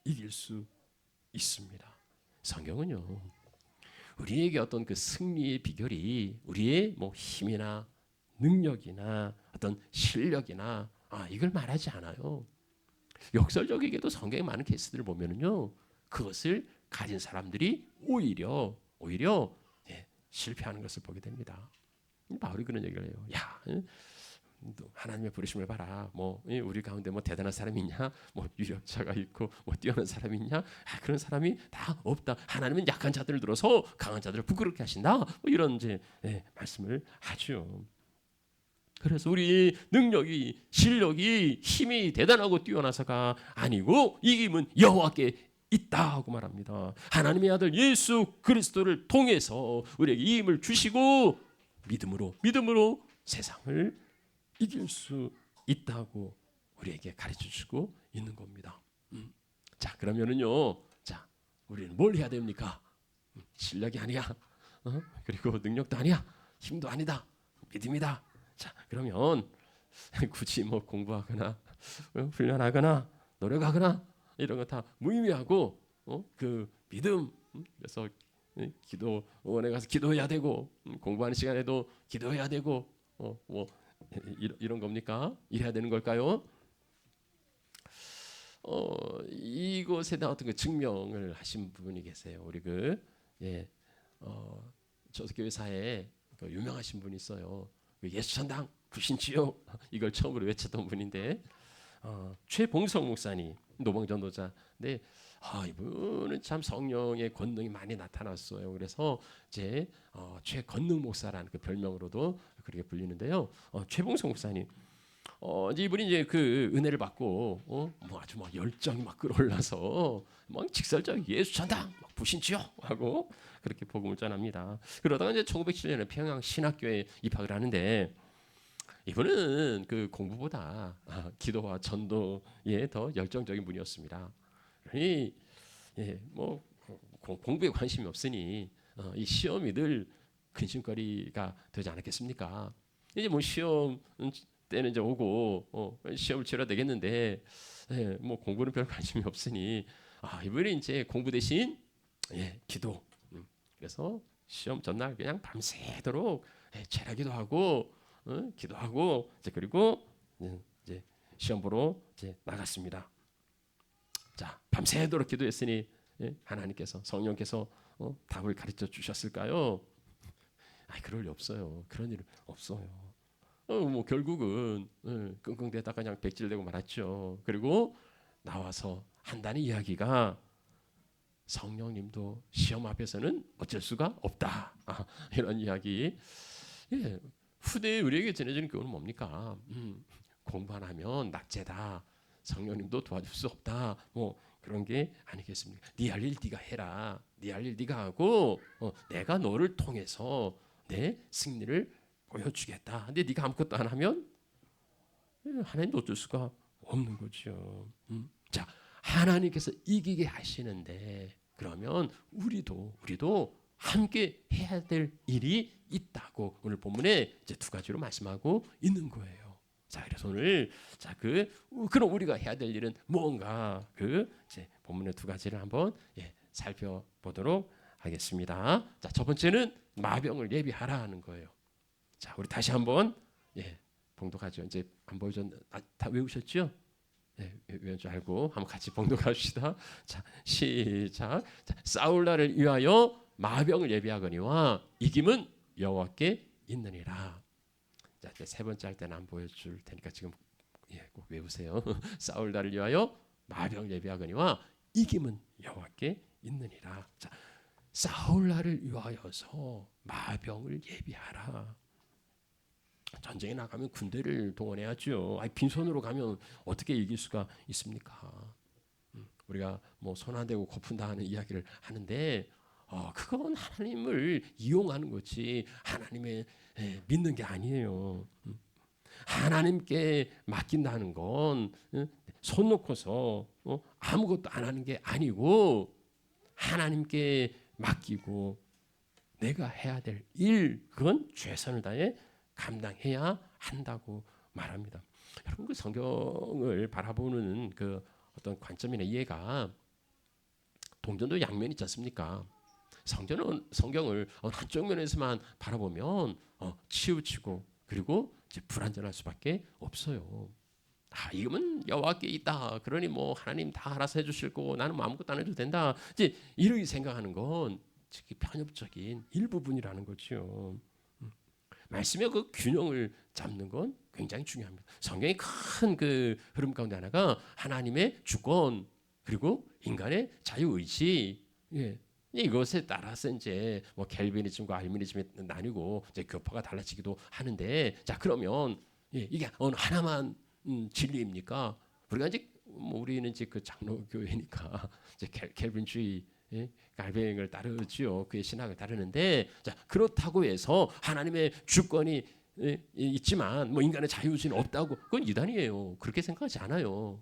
이길 수 있습니다. 성경은요, 우리에게 어떤 그 승리의 비결이 우리의 뭐 힘이나 능력이나 어떤 실력이나 이걸 말하지 않아요. 역설적이게도 성경에 많은 케이스들을 보면은요, 그것을 가진 사람들이 오히려 실패하는 것을 보게 됩니다. 바울이 그런 얘기를 해요. 야, 하나님의 부르심을 봐라. 뭐 우리 가운데 뭐 대단한 사람이 있냐? 뭐 유력자가 있고 뭐 뛰어난 사람이 있냐? 그런 사람이 다 없다. 하나님은 약한 자들을 들어서 강한 자들을 부끄럽게 하신다. 뭐 이런 이제 말씀을 하죠. 그래서 우리 능력이, 실력이, 힘이 대단하고 뛰어나서가 아니고 이김은 여호와께 있다고 말합니다. 하나님의 아들 예수 그리스도를 통해서 우리에게 이 힘을 주시고 믿음으로 세상을 이길 수 있다고 우리에게 가르쳐 주고 있는 겁니다. 자, 그러면은요, 자, 우리는 뭘 해야 됩니까? 실력이 아니야, 그리고 능력도 아니야, 힘도 아니다, 믿음이다. 자, 그러면 굳이 뭐 공부하거나 훈련하거나 노력하거나 이런 거 다 무의미하고 그 믿음, 그래서 기도원에 가서 기도해야 되고 공부하는 시간에도 기도해야 되고 뭐 이런 겁니까? 이래야 되는 걸까요? 이것에 대한 어떤 그 증명을 하신 분이 계세요. 우리 조석교회사에 유명하신 분이 있어요. 예수천당 구신지요, 이걸 처음으로 외쳤던 분인데 최봉성 목사님, 노방전도자인데 이분은 참 성령의 권능이 많이 나타났어요. 그래서 이제 최권능 목사라는 그 별명으로도 그렇게 불리는데요. 최봉성 목사님, 이제 이분이 이제 그 은혜를 받고 뭐 아주 막 열정이 막 끌어올라서 막 직설적 예수천당 부신지요 하고 그렇게 복음을 전합니다. 그러다가 이제 1907년에 평양 신학교에 입학을 하는데 이분은 그 공부보다 기도와 전도에 더 열정적인 분이었습니다. 뭐 공부에 관심이 없으니 이 시험이 늘 근심거리가 되지 않았겠습니까? 이제 뭐 시험 때는 이제 오고 시험을 치러야 되겠는데 뭐 공부는 별 관심이 없으니 이번에 이제 공부 대신 기도. 그래서 시험 전날 그냥 밤새도록 죄라기도 하고 기도하고 그리고 이제 시험 보러 이제 나갔습니다. 자, 밤새도록 기도했으니 하나님께서, 성령께서 답을 가르쳐 주셨을까요? 그럴 리 없어요. 그런 일 없어요. 뭐 결국은 끙끙대다가 그냥 백질되고 말았죠. 그리고 나와서 한다는 이야기가 성령님도 시험 앞에서는 어쩔 수가 없다. 이런 이야기. 후대에 우리에게 전해지는 교훈은 뭡니까? 공부 안 하면 낙제다. 성령님도 도와줄 수 없다. 뭐 그런 게 아니겠습니까? 네 할 일 네가 해라. 네 할 일 네가 하고 내가 너를 통해서 내 승리를 보여주겠다. 근데 네가 아무것도 안 하면 하나님도 어쩔 수가 없는 거죠. 자, 하나님께서 이기게 하시는데 그러면 우리도 함께 해야 될 일이 있다고 오늘 본문에 이제 두 가지로 말씀하고 있는 거예요. 자, 그래서 오늘 그럼 우리가 해야 될 일은 뭔가 이제 본문의 두 가지를 한번 살펴보도록 하겠습니다. 자, 첫 번째는 마병을 예비하라 하는 거예요. 자, 우리 다시 한번 봉독하죠. 이제 안 보여줬, 다 외우셨죠? 외운 줄 알고 한번 같이 봉독합시다. 자, 시작. 자, 싸울 날을 위하여 마병을 예비하거니와 이김은 여호와께 있느니라. 자, 이제 세 번째 할 때는 안 보여줄 테니까 지금 꼭 외우세요. 싸울 날을 위하여 마병 예비하거니와 이김은 여호와께 있느니라. 자, 싸울 날을 위하여서 마병을 예비하라. 전쟁에 나가면 군대를 동원해야죠. 빈손으로 가면 어떻게 이길 수가 있습니까? 우리가 뭐 손 안 대고 고픈다 하는 이야기를 하는데 그건 하나님을 이용하는 거지 하나님의 믿는 게 아니에요. 하나님께 맡긴다는 건 손 놓고서 아무것도 안 하는 게 아니고 하나님께 맡기고 내가 해야 될 일, 그건 최선을 다해 감당해야 한다고 말합니다. 여러분, 그 성경을 바라보는 그 어떤 관점이나 이해가 동전도 양면이 있지 않습니까? 성경을 한쪽 면에서만 바라보면 치우치고 그리고 이제 불완전할 수밖에 없어요. 이거면 여호와께 있다. 그러니 뭐 하나님 다 알아서 해주실 거고 나는 뭐 아무것도 안 해도 된다. 이제 이렇게 생각하는 건 특히 편협적인 일부분이라는 거죠. 말씀의 그 균형을 잡는 건 굉장히 중요합니다. 성경의 큰 그 흐름 가운데 하나가 하나님의 주권 그리고 인간의 자유의지. 예. 이것에 따라서 이제 뭐 켈비니즘과 알미니즘이 나뉘고 이제 교파가 달라지기도 하는데, 자 그러면 이게 어느 하나만 진리입니까? 우리가 이제 우리는 이제 그 장로교회니까 이제 켈빈주의 갈뱅을 따르지요. 그의 신학을 따르는데, 자 그렇다고 해서 하나님의 주권이 있지만 뭐 인간의 자유의지는 없다고, 그건 이단이에요. 그렇게 생각하지 않아요.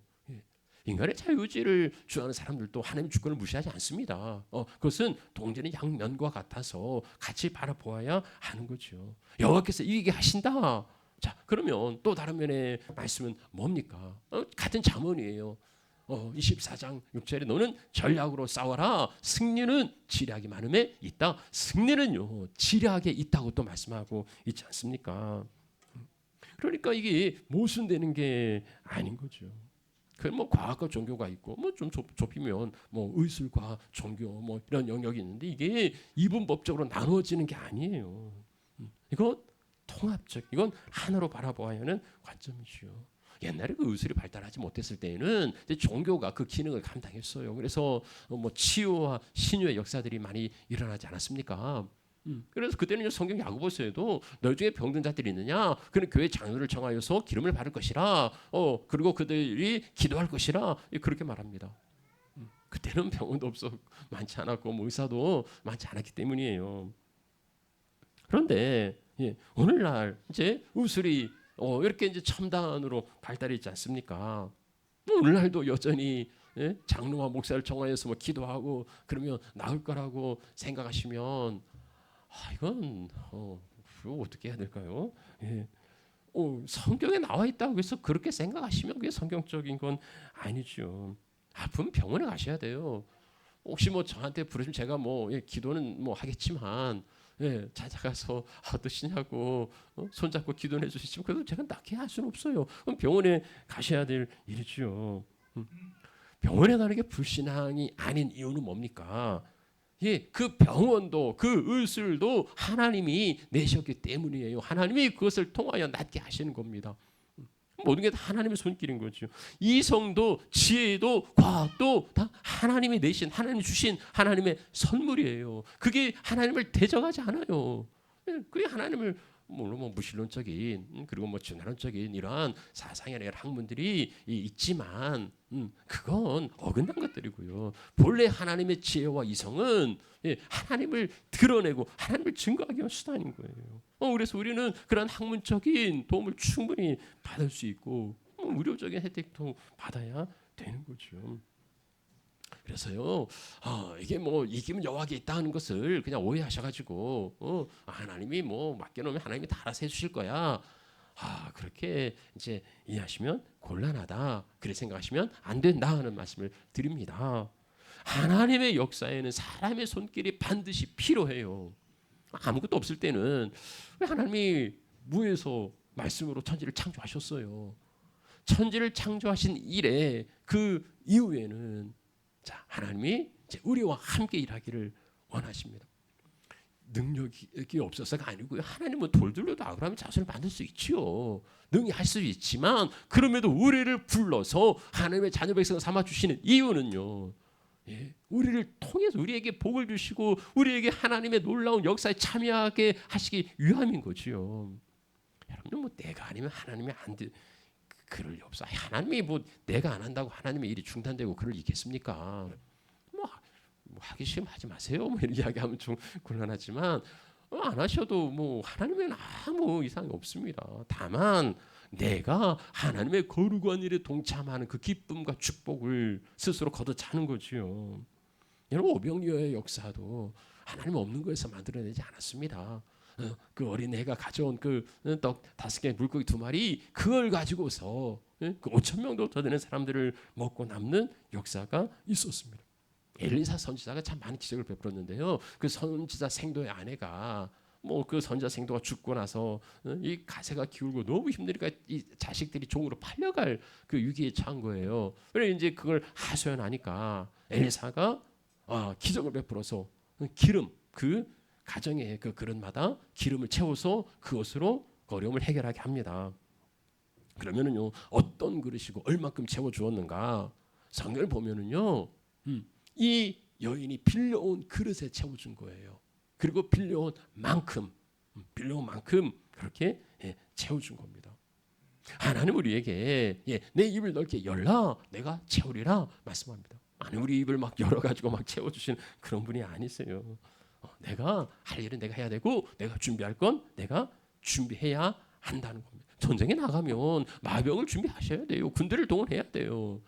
인간의 자유의지를 주장하는 사람들도 하나님의 주권을 무시하지 않습니다. 그것은 동전의 양면과 같아서 같이 바라보아야 하는 거죠. 여호와께서 이기게 하신다. 자 그러면 또 다른 면의 말씀은 뭡니까? 같은 잠언이에요. 24장 6절에 너는 전략으로 싸워라. 승리는 지략이 많음에 있다. 승리는요 지략에 있다고 또 말씀하고 있지 않습니까? 그러니까 이게 모순되는 게 아닌 거죠. 그 뭐 과학과 종교가 있고 뭐 좀 좁히면 뭐 의술과 종교 뭐 이런 영역이 있는데 이게 이분법적으로 나누어지는 게 아니에요. 이건 통합적, 이건 하나로 바라보아야 하는 관점이죠. 옛날에 그 의술이 발달하지 못했을 때에는 이제 종교가 그 기능을 감당했어요. 그래서 뭐 치유와 신유의 역사들이 많이 일어나지 않았습니까? 그래서 그때는 성경 야고보서에도 너희 중에 병든 자들이 있느냐? 그는 교회 장로를 정하여서 기름을 바를 것이라. 그리고 그들이 기도할 것이라. 그렇게 말합니다. 그때는 병원도 많지 않았고 뭐 의사도 많지 않았기 때문이에요. 그런데 오늘날 이제 의술이 이렇게 이제 첨단으로 발달해 있지 않습니까? 오늘날도 여전히 장로와 목사를 정하여서 뭐 기도하고 그러면 나을 거라고 생각하시면 이건 어떻게 해야 될까요? 성경에 나와 있다고 해서 그렇게 생각하시면 그게 성경적인 건 아니죠. 아프면 병원에 가셔야 돼요. 혹시 뭐 저한테 부르시면 제가 뭐 기도는 뭐 하겠지만 찾아가서 어떠시냐고 손잡고 기도해 주시지만 그래도 제가 낫게 할 수는 없어요. 그럼 병원에 가셔야 될 일이죠. 병원에 가는 게 불신앙이 아닌 이유는 뭡니까? 그 병원도 그 의술도 하나님이 내셨기 때문이에요. 하나님이 그것을 통하여 낫게 하시는 겁니다. 모든 게 다 하나님의 손길인 거죠. 이성도 지혜도 과학도 다 하나님이 내신, 하나님이 주신 하나님의 선물이에요. 그게 하나님을 대적하지 않아요. 그게 하나님을 물론 뭐 무신론적인 그리고 뭐 진화론적인 이러한 사상이나 이런 학문들이 있지만 그건 어긋난 것들이고요. 본래 하나님의 지혜와 이성은 하나님을 드러내고 하나님을 증거하기 위한 수단인 거예요. 그래서 우리는 그런 학문적인 도움을 충분히 받을 수 있고 의료적인 혜택도 받아야 되는 거죠. 그래서요, 이게 뭐 이기면 여호와께 있다는 것을 그냥 오해하셔가지고 하나님이 뭐 맡겨놓으면 하나님이 다 알아서 해주실 거야. 그렇게 이제 이해하시면 곤란하다. 그렇게 생각하시면 안 된다 하는 말씀을 드립니다. 하나님의 역사에는 사람의 손길이 반드시 필요해요. 아무것도 없을 때는 왜 하나님이 무에서 말씀으로 천지를 창조하셨어요. 천지를 창조하신 이래 그 이후에는 자 하나님이 이제 우리와 함께 일하기를 원하십니다. 능력이 없어서가 아니고요. 하나님은 돌들로도 아브라함의 자손을 만들 수 있지요. 능히 할 수 있지만 그럼에도 우리를 불러서 하나님의 자녀 백성을 삼아 주시는 이유는요. 우리를 통해서 우리에게 복을 주시고 우리에게 하나님의 놀라운 역사에 참여하게 하시기 위함인 거지요. 여러분 뭐 내가 아니면 하나님이 안 돼. 그럴 리 없어. 하나님이 뭐 내가 안 한다고 하나님의 일이 중단되고 그럴 리 있겠습니까? 뭐 하기 싫으면 하지 마세요. 뭐 이런 이야기하면 좀 곤란하지만 안 하셔도 뭐 하나님은 아무 이상이 없습니다. 다만 내가 하나님의 거룩한 일에 동참하는 그 기쁨과 축복을 스스로 걷어차는 거지요. 여러분 오병이어의 역사도 하나님 없는 것에서 만들어내지 않았습니다. 그 어린애가 가져온 그 떡 5개 물고기 2마리 그걸 가지고서 그 5천 명도 더 되는 사람들을 먹고 남는 역사가 있었습니다. 엘리사 선지자가 참 많은 기적을 베풀었는데요. 그 선지자 생도의 아내가 뭐 그 선지자 생도가 죽고 나서 이 가세가 기울고 너무 힘드니까 이 자식들이 종으로 팔려갈 그 위기에 처한 거예요. 그래 이제 그걸 하소연하니까 엘리사가 기적을 베풀어서 기름 그 가정의 그 그릇마다 기름을 채워서 그것으로 그 어려움을 해결하게 합니다. 그러면은요 어떤 그릇이고 얼마큼 채워 주었는가 성경을 보면은요 이 여인이 빌려온 그릇에 채워준 거예요. 그리고 빌려온 만큼 그렇게 채워준 겁니다. 하나님 우리에게 내 입을 넓게 열라 내가 채우리라 말씀합니다. 아니 우리 입을 막 열어가지고 막 채워주시는 그런 분이 아니세요. 내가 할 일은 내가 해야 되고 내가 준비할 건 내가 준비해야 한다는 겁니다. 전쟁에 나가면 마병을 준비하셔야 돼요. 군대를 동원해야 돼요.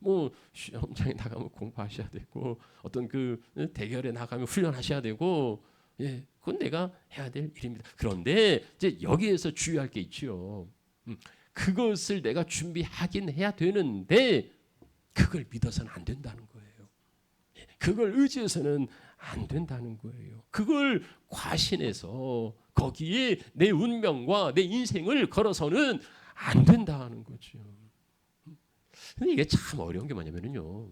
뭐 시험장에 나가면 공부하셔야 되고 어떤 그 대결에 나가면 훈련하셔야 되고 그건 내가 해야 될 일입니다. 그런데 이제 여기에서 주의할 게 있지요. 그것을 내가 준비하긴 해야 되는데 그걸 믿어서는 안 된다는 거예요. 그걸 의지해서는 안 된다는 거예요. 그걸 과신해서 거기에 내 운명과 내 인생을 걸어서는 안 된다는 거죠. 근데 이게 참 어려운 게 뭐냐면요.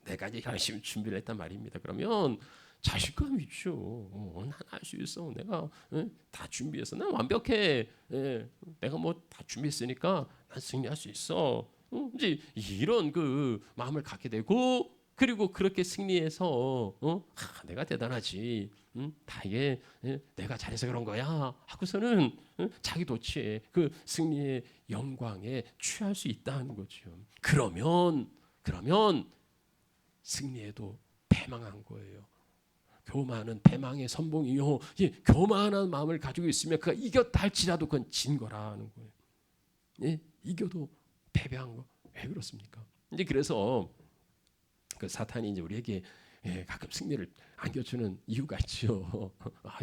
내가 이제 열심히 준비를 했단 말입니다. 그러면 자신감이 있죠. 난 할 수 있어. 내가 다 준비했어. 난 완벽해. 내가 뭐 다 준비했으니까 난 승리할 수 있어. 이제 이런 그 마음을 갖게 되고 그리고 그렇게 승리해서 내가 대단하지. 다 이게 내가 잘해서 그런 거야 하고서는 자기 도취에 그 승리의 영광에 취할 수 있다는 거죠. 그러면 승리에도 패망한 거예요. 교만은 패망의 선봉이요. 교만한 마음을 가지고 있으면 그가 이겼다 할지라도 그건 진 거라는 거예요. 이겨도 패배한 거 왜 그렇습니까? 이제 그래서 그 사탄이 이제 우리에게 가끔 승리를 안겨주는 이유가 있죠.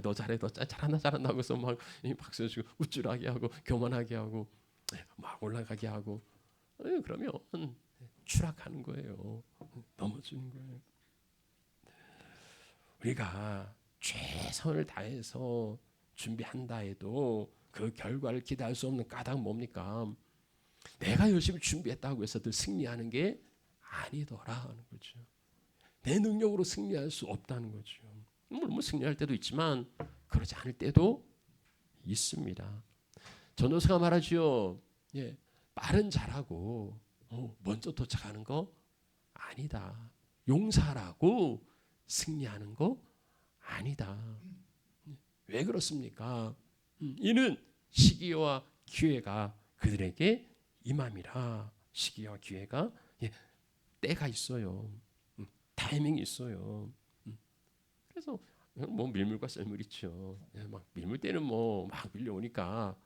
너 잘해, 너 잘한다 하고서 막 박수 주고 우쭐하게 하고 교만하게 하고 막 올라가게 하고 그러면 추락하는 거예요. 넘어지는 거예요. 우리가 최선을 다해서 준비한다 해도 그 결과를 기대할 수 없는 까닭은 뭡니까? 내가 열심히 준비했다고 해서 늘 승리하는 게 아니더라는 거죠. 내 능력으로 승리할 수 없다는 거죠. 물론 승리할 때도 있지만 그렇지 않을 때도 있습니다. 전도사가 말하지요. 말은 잘하고 먼저 도착하는 거 아니다. 용사라고 승리하는 거 아니다. 왜 그렇습니까? 이는 시기와 기회가 그들에게 임함이라. 시기와 기회가 때가 있어요. 타이밍이 있어요. 그래서 뭐 밀물과 썰물 있죠. 막 밀물 때는 뭐 막 밀려오니까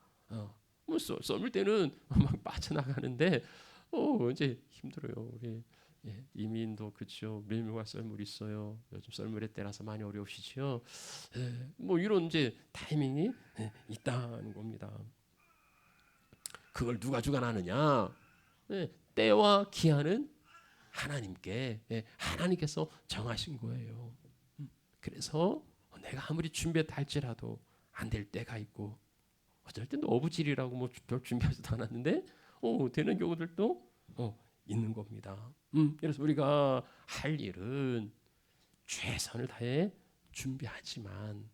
뭐 썰물 때는 막 빠져나가는데 이제 힘들어요. 우리 이민도 그렇죠. 밀물과 썰물 있어요. 요즘 썰물의 때라서 많이 어려우시죠. 뭐 이런 이제 타이밍이 있다는 겁니다. 그걸 누가 주관하느냐? 때와 기한은 하나님께서 정하신 거예요. 그래서 내가 아무리 준비했다 할지라도 안 될 때가 있고 어쩔 때는 어부질이라고 뭐 별 준비하지도 않았는데 되는 경우들도 있는 겁니다. 그래서 우리가 할 일은 최선을 다해 준비하지만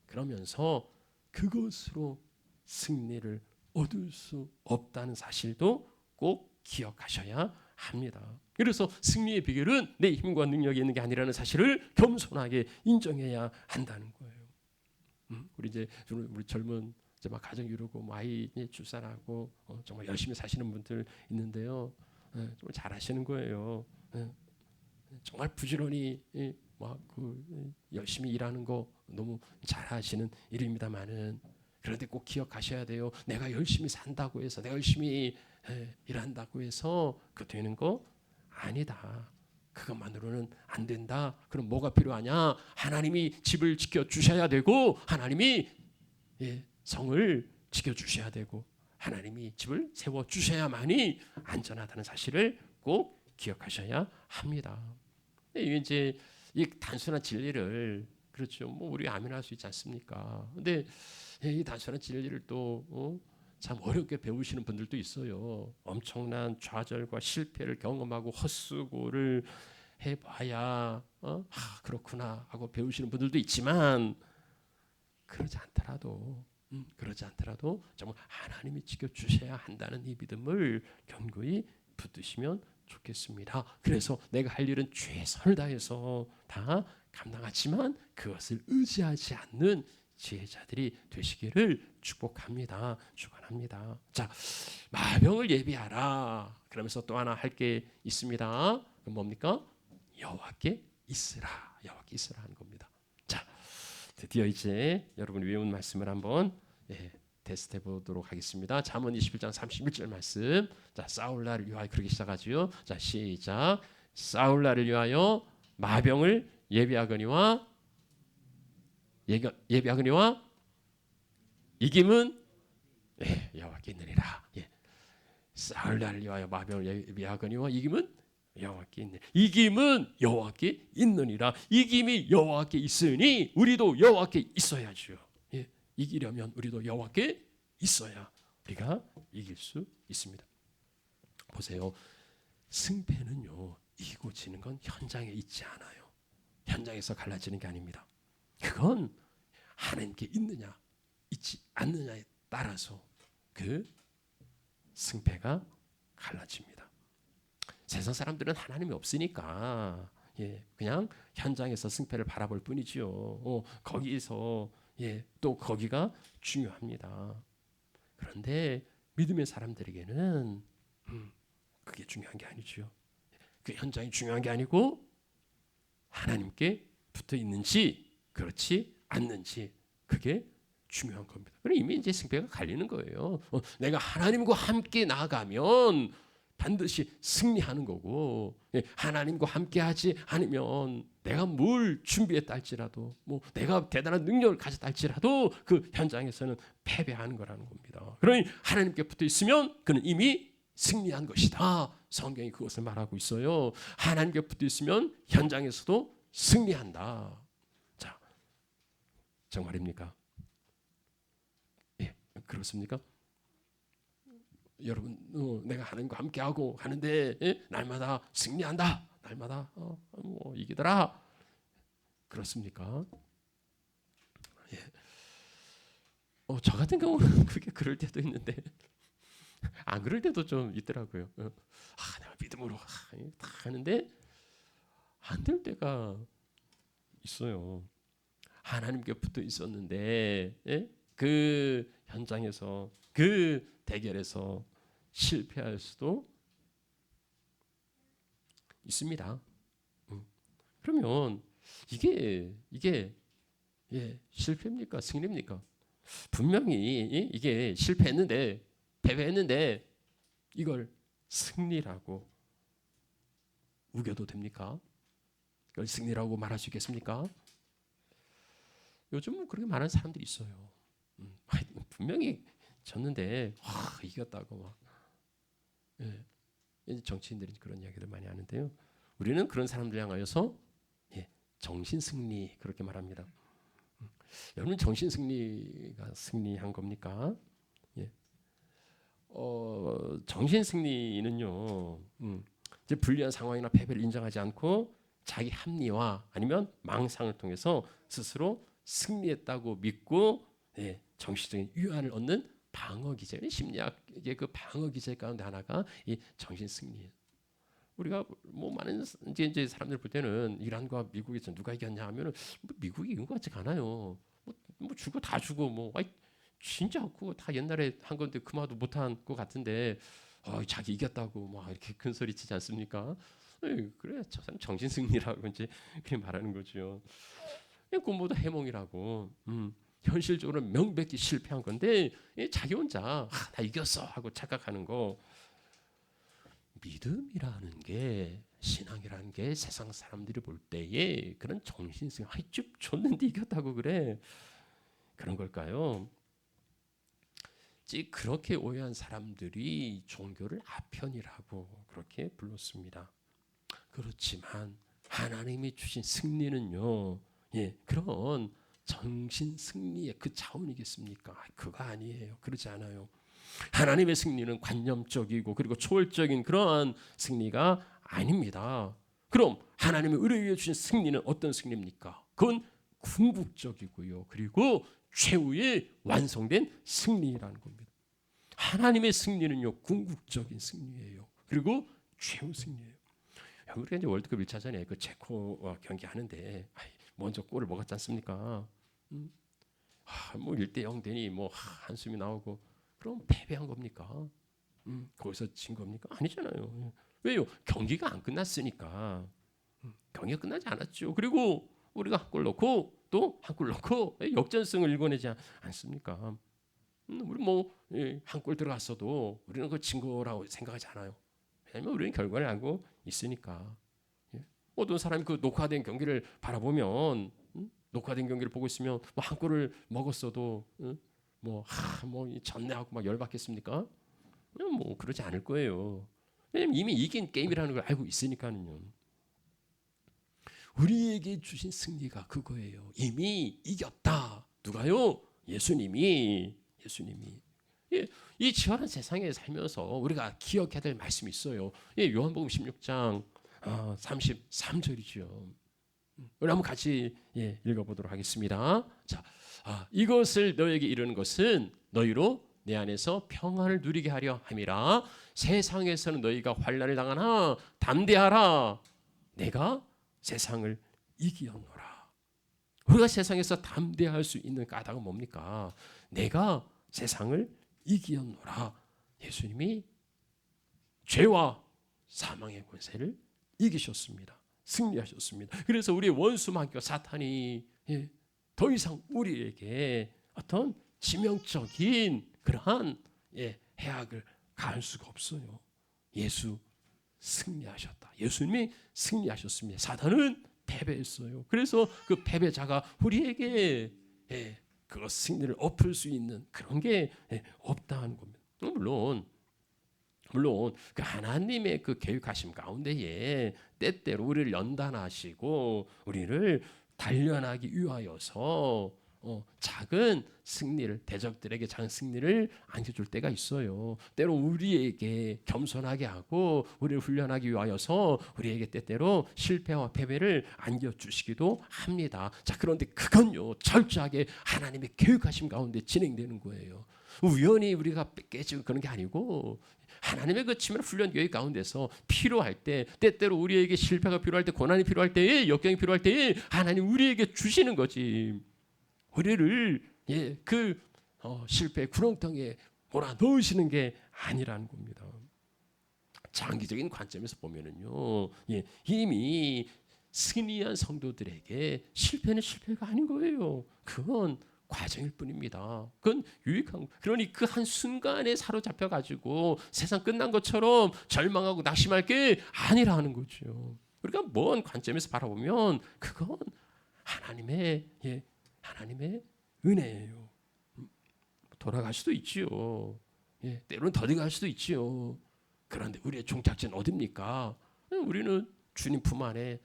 그러면서 그것으로 승리를 얻을 수 없다는 사실도 꼭 기억하셔야 합니다. 그래서 승리의 비결은 내 힘과 능력이 있는 게 아니라는 사실을 겸손하게 인정해야 한다는 거예요. 우리 젊은 이제 막 가정 이루고 뭐 아이 출산하고 정말 열심히 사시는 분들 있는데요. 정말 잘하시는 거예요. 정말 부지런히 막 열심히 일하는 거 너무 잘하시는 일입니다만은 그런데 꼭 기억하셔야 돼요. 내가 열심히 산다고 해서, 내가 열심히 일한다고 해서 그 되는 거 아니다. 그것만으로는 안 된다. 그럼 뭐가 필요하냐? 하나님이 집을 지켜주셔야 되고, 하나님이 성을 지켜주셔야 되고, 하나님이 집을 세워주셔야만이 안전하다는 사실을 꼭 기억하셔야 합니다. 이제 이 단순한 진리를, 그렇죠, 뭐 우리 아멘할 수 있지 않습니까? 근데 이 단순한 진리를 또 참 어렵게 배우시는 분들도 있어요. 엄청난 좌절과 실패를 경험하고 헛수고를 해봐야 그렇구나 하고 배우시는 분들도 있지만, 그러지 않더라도 정말 하나님이 지켜주셔야 한다는 이 믿음을 견고히 붙드시면 좋겠습니다. 그래서 내가 할 일은 최선을 다해서 다 감당하지만 그것을 의지하지 않는 지혜자들이 되시기를 축복합니다. 축원합니다. 자, 마병을 예비하라. 그러면서 또 하나 할 게 있습니다. 그럼 뭡니까? 여호와께 있으라. 여호와께 있으라 하는 겁니다. 자, 드디어 이제 여러분 외운 말씀을 한번 테스트해 보도록 하겠습니다. 잠언 21장 31절 말씀. 자, 사울나를 위하여, 그렇게 시작하지요. 자, 시작. 사울나를 위하여 마병을 예비하거니와 이김은 여호와께 있느니라. 사울나를 위하여 마병을 예비하거니와 이김은 여호와께 있느니라. 이김은 여호와께 있느니라. 이김이 여호와께 있으니 우리도 여호와께 있어야죠. 이기려면 우리도 여호와께 있어야 우리가 이길 수 있습니다. 보세요. 승패는요, 이기고 지는 건 현장에 있지 않아요. 현장에서 갈라지는 게 아닙니다. 그건 하나님께 있느냐 있지 않느냐에 따라서 그 승패가 갈라집니다. 세상 사람들은 하나님이 없으니까 그냥 현장에서 승패를 바라볼 뿐이지요. 거기서 또 거기가 중요합니다. 그런데 믿음의 사람들에게는 그게 중요한 게 아니죠. 그 현장이 중요한 게 아니고 하나님께 붙어 있는지 그렇지 않는지, 그게 중요한 겁니다. 그럼 이미 이제 승패가 갈리는 거예요. 내가 하나님과 함께 나아가면 반드시 승리하는 거고, 하나님과 함께하지 않으면 내가 뭘 준비했다 할지라도, 뭐 내가 대단한 능력을 가졌다 할지라도 그 현장에서는 패배하는 거라는 겁니다. 그러니 하나님께 붙어 있으면 그는 이미 승리한 것이다. 성경이 그것을 말하고 있어요. 하나님께 붙어 있으면 현장에서도 승리한다. 자, 정말입니까? 그렇습니까? 여러분, 내가 하나님과 함께하고 하는데 날마다 승리한다. 날마다 뭐 이기더라. 그렇습니까? 저 같은 경우는 그게 그럴 때도 있는데 안 그럴 때도 좀 있더라고요. 내가 믿음으로 다 하는데 안 될 때가 있어요. 하나님께 붙어 있었는데 그 현장에서 그 대결에서 실패할 수도 있습니다. 그러면 이게 실패입니까? 승리입니까? 분명히 이게 실패했는데, 패배했는데 이걸 승리라고 우겨도 됩니까? 이걸 승리라고 말할 수 있겠습니까? 요즘은 그렇게 말하는 사람들이 있어요. 분명히 졌는데 이겼다고 막. 정치인들이 그런 이야기를 많이 하는데요. 우리는 그런 사람들 향하여서 정신 승리 그렇게 말합니다. 여러분, 정신 승리가 승리한 겁니까? 정신 승리는요, 이제 불리한 상황이나 패배를 인정하지 않고 자기 합리화 아니면 망상을 통해서 스스로 승리했다고 믿고 정신적인 위안을 얻는 방어 기제, 심리학의 그 방어 기제 가운데 하나가 이 정신 승리예요. 우리가 뭐 많은 이제 사람들 볼 때는 이란과 미국에서 누가 이겼냐 하면은 미국이 이긴 것 같지가 않아요. 뭐 주고 다 주고 뭐 진짜 그거 다 옛날에 한 건데 그마도 못한 것 같은데 자기 이겼다고 막 이렇게 큰 소리 치지 않습니까? 그래, 저 사람 정신 승리라고 이제 그렇게 말하는 거죠. 그건 모두 해몽이라고. 현실적으로 명백히 실패한 건데 자기 혼자 나 이겼어 하고 착각하는 거. 믿음이라는 게, 신앙이라는 게 세상 사람들이 볼 때에 그런 정신승, 쭉 줬는데 이겼다고 그래, 그런 걸까요? 그렇게 오해한 사람들이 종교를 아편이라고 그렇게 불렀습니다. 그렇지만 하나님이 주신 승리는요, 그런 정신 승리의 그 차원이겠습니까? 그거 아니에요. 그렇지 않아요. 하나님의 승리는 관념적이고 그리고 초월적인 그러한 승리가 아닙니다. 그럼 하나님의 의뢰에 주신 승리는 어떤 승리입니까? 그건 궁극적이고요. 그리고 최후의 완성된 승리라는 겁니다. 하나님의 승리는요, 궁극적인 승리예요. 그리고 최후 승리예요. 우리가 이제 월드컵 1차전에 그 체코와 경기하는데 먼저 골을 먹었지 않습니까? 뭐 1대0 되니 뭐 한숨이 나오고, 그럼 패배한 겁니까? 거기서 진 겁니까? 아니잖아요. 왜요? 경기가 안 끝났으니까. 경기가 끝나지 않았죠. 그리고 우리가 한 골 넣고 또 한 골 넣고 역전승을 일궈내지 않습니까? 우리 뭐 한 골 들어갔어도 우리는 그 진 거라고 생각하지 않아요. 왜냐하면 우리는 결과를 알고 있으니까. 어떤 사람이 그 녹화된 경기를 바라보면, 녹화된 경기를 보고 있으면 뭐 한 골을 먹었어도 뭐 졌네하고 막 열받겠습니까? 뭐 그러지 않을 거예요. 왜냐면 이미 이긴 게임이라는 걸 알고 있으니까는요. 우리에게 주신 승리가 그거예요. 이미 이겼다. 누가요? 예수님이. 이 지활한 세상에 살면서 우리가 기억해야 될 말씀이 있어요. 요한복음 16장 33절이죠. 우리 한번 같이 읽어보도록 하겠습니다. 자, 이것을 너에게 이르는 것은 너희로 내 안에서 평안을 누리게 하려 함이라. 세상에서는 너희가 환난을 당하나 담대하라. 내가 세상을 이기었노라. 우리가 세상에서 담대할 수 있는 까닭은 뭡니까? 내가 세상을 이기었노라. 예수님이 죄와 사망의 권세를 이기셨습니다. 승리하셨습니다. 그래서 우리의 원수 마귀와 사탄이 더 이상 우리에게 어떤 치명적인 그러한 해악을 가할 수가 없어요. 예수 승리하셨다. 예수님이 승리하셨습니다. 사탄은 패배했어요. 그래서 그 패배자가 우리에게 그 승리를 엎을 수 있는 그런 게 없다는 겁니다. 물론 그 하나님의 그 계획하심 가운데에 때때로 우리를 연단하시고 우리를 단련하기 위하여서 작은 승리를, 대적들에게 작은 승리를 안겨줄 때가 있어요. 때로 우리에게 겸손하게 하고 우리를 훈련하기 위하여서 우리에게 때때로 실패와 패배를 안겨주시기도 합니다. 자, 그런데 그건요 철저하게 하나님의 계획하심 가운데 진행되는 거예요. 우연히 우리가 깨지고 그런 게 아니고 하나님의 그 치밀한 훈련 계획 가운데서 필요할 때, 때때로 우리에게 실패가 필요할 때, 고난이 필요할 때에, 역경이 필요할 때에 하나님 우리에게 주시는 거지. 우리를 그 실패의 구렁텅이에 몰아 넣으시는 게 아니라는 겁니다. 장기적인 관점에서 보면은요, 이미 승리한 성도들에게 실패는 실패가 아닌 거예요. 그건 과정일 뿐입니다. 그건 유익한, 그러니 그 한 순간에 사로잡혀 가지고 세상 끝난 것처럼 절망하고 낙심할 게 아니라는 거죠. 우리가 먼 관점에서 바라보면 그건 하나님의 은혜예요. 돌아갈 수도 있지요. 때로는 더디갈 수도 있지요. 그런데 우리의 종착지는 어디입니까? 우리는 주님 품 안에,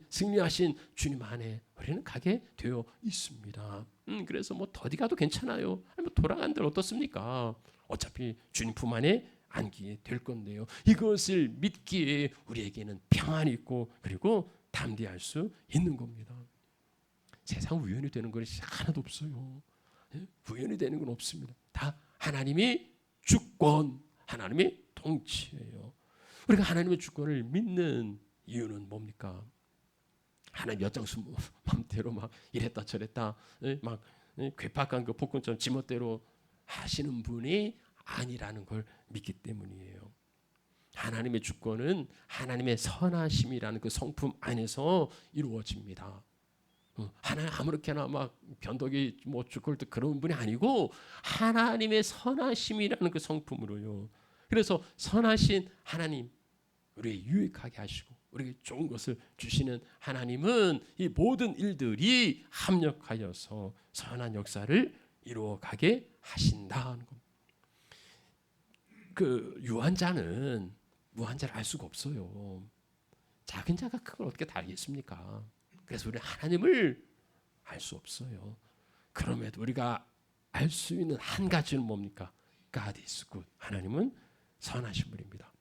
승리하신 주님 안에 우리는 가게 되어 있습니다. 그래서 뭐 더디 가도 괜찮아요. 뭐 돌아간들 어떻습니까? 어차피 주님 품 안에 안기게 될 건데요. 이것을 믿기에 우리에게는 평안이 있고 그리고 담대할 수 있는 겁니다. 세상 우연히 되는 것이 하나도 없어요. 우연히 되는 건 없습니다. 다 하나님의 주권, 하나님의 통치예요. 우리가 하나님의 주권을 믿는 이유는 뭡니까? 하나님 엿장수 마음대로 막 이랬다 저랬다 막 괴팍한 그 복권처럼 지멋대로 하시는 분이 아니라는 걸 믿기 때문이에요. 하나님의 주권은 하나님의 선하심이라는 그 성품 안에서 이루어집니다. 하나님 아무렇게나 막 변덕이 뭐 죽을 때 그런 분이 아니고 하나님의 선하심이라는 그 성품으로요. 그래서 선하신 하나님, 우리에게 유익하게 하시고 우리에게 좋은 것을 주시는 하나님은 이 모든 일들이 합력하여서 선한 역사를 이루어가게 하신다는 겁니다. 그 유한 자는 무한 자를 알 수가 없어요. 작은 자가 큰 걸 어떻게 다 알겠습니까? 그래서 우리는 하나님을 알 수 없어요. 그럼에도 우리가 알 수 있는 한 가지는 뭡니까? God is good. 하나님은 선하신 분입니다.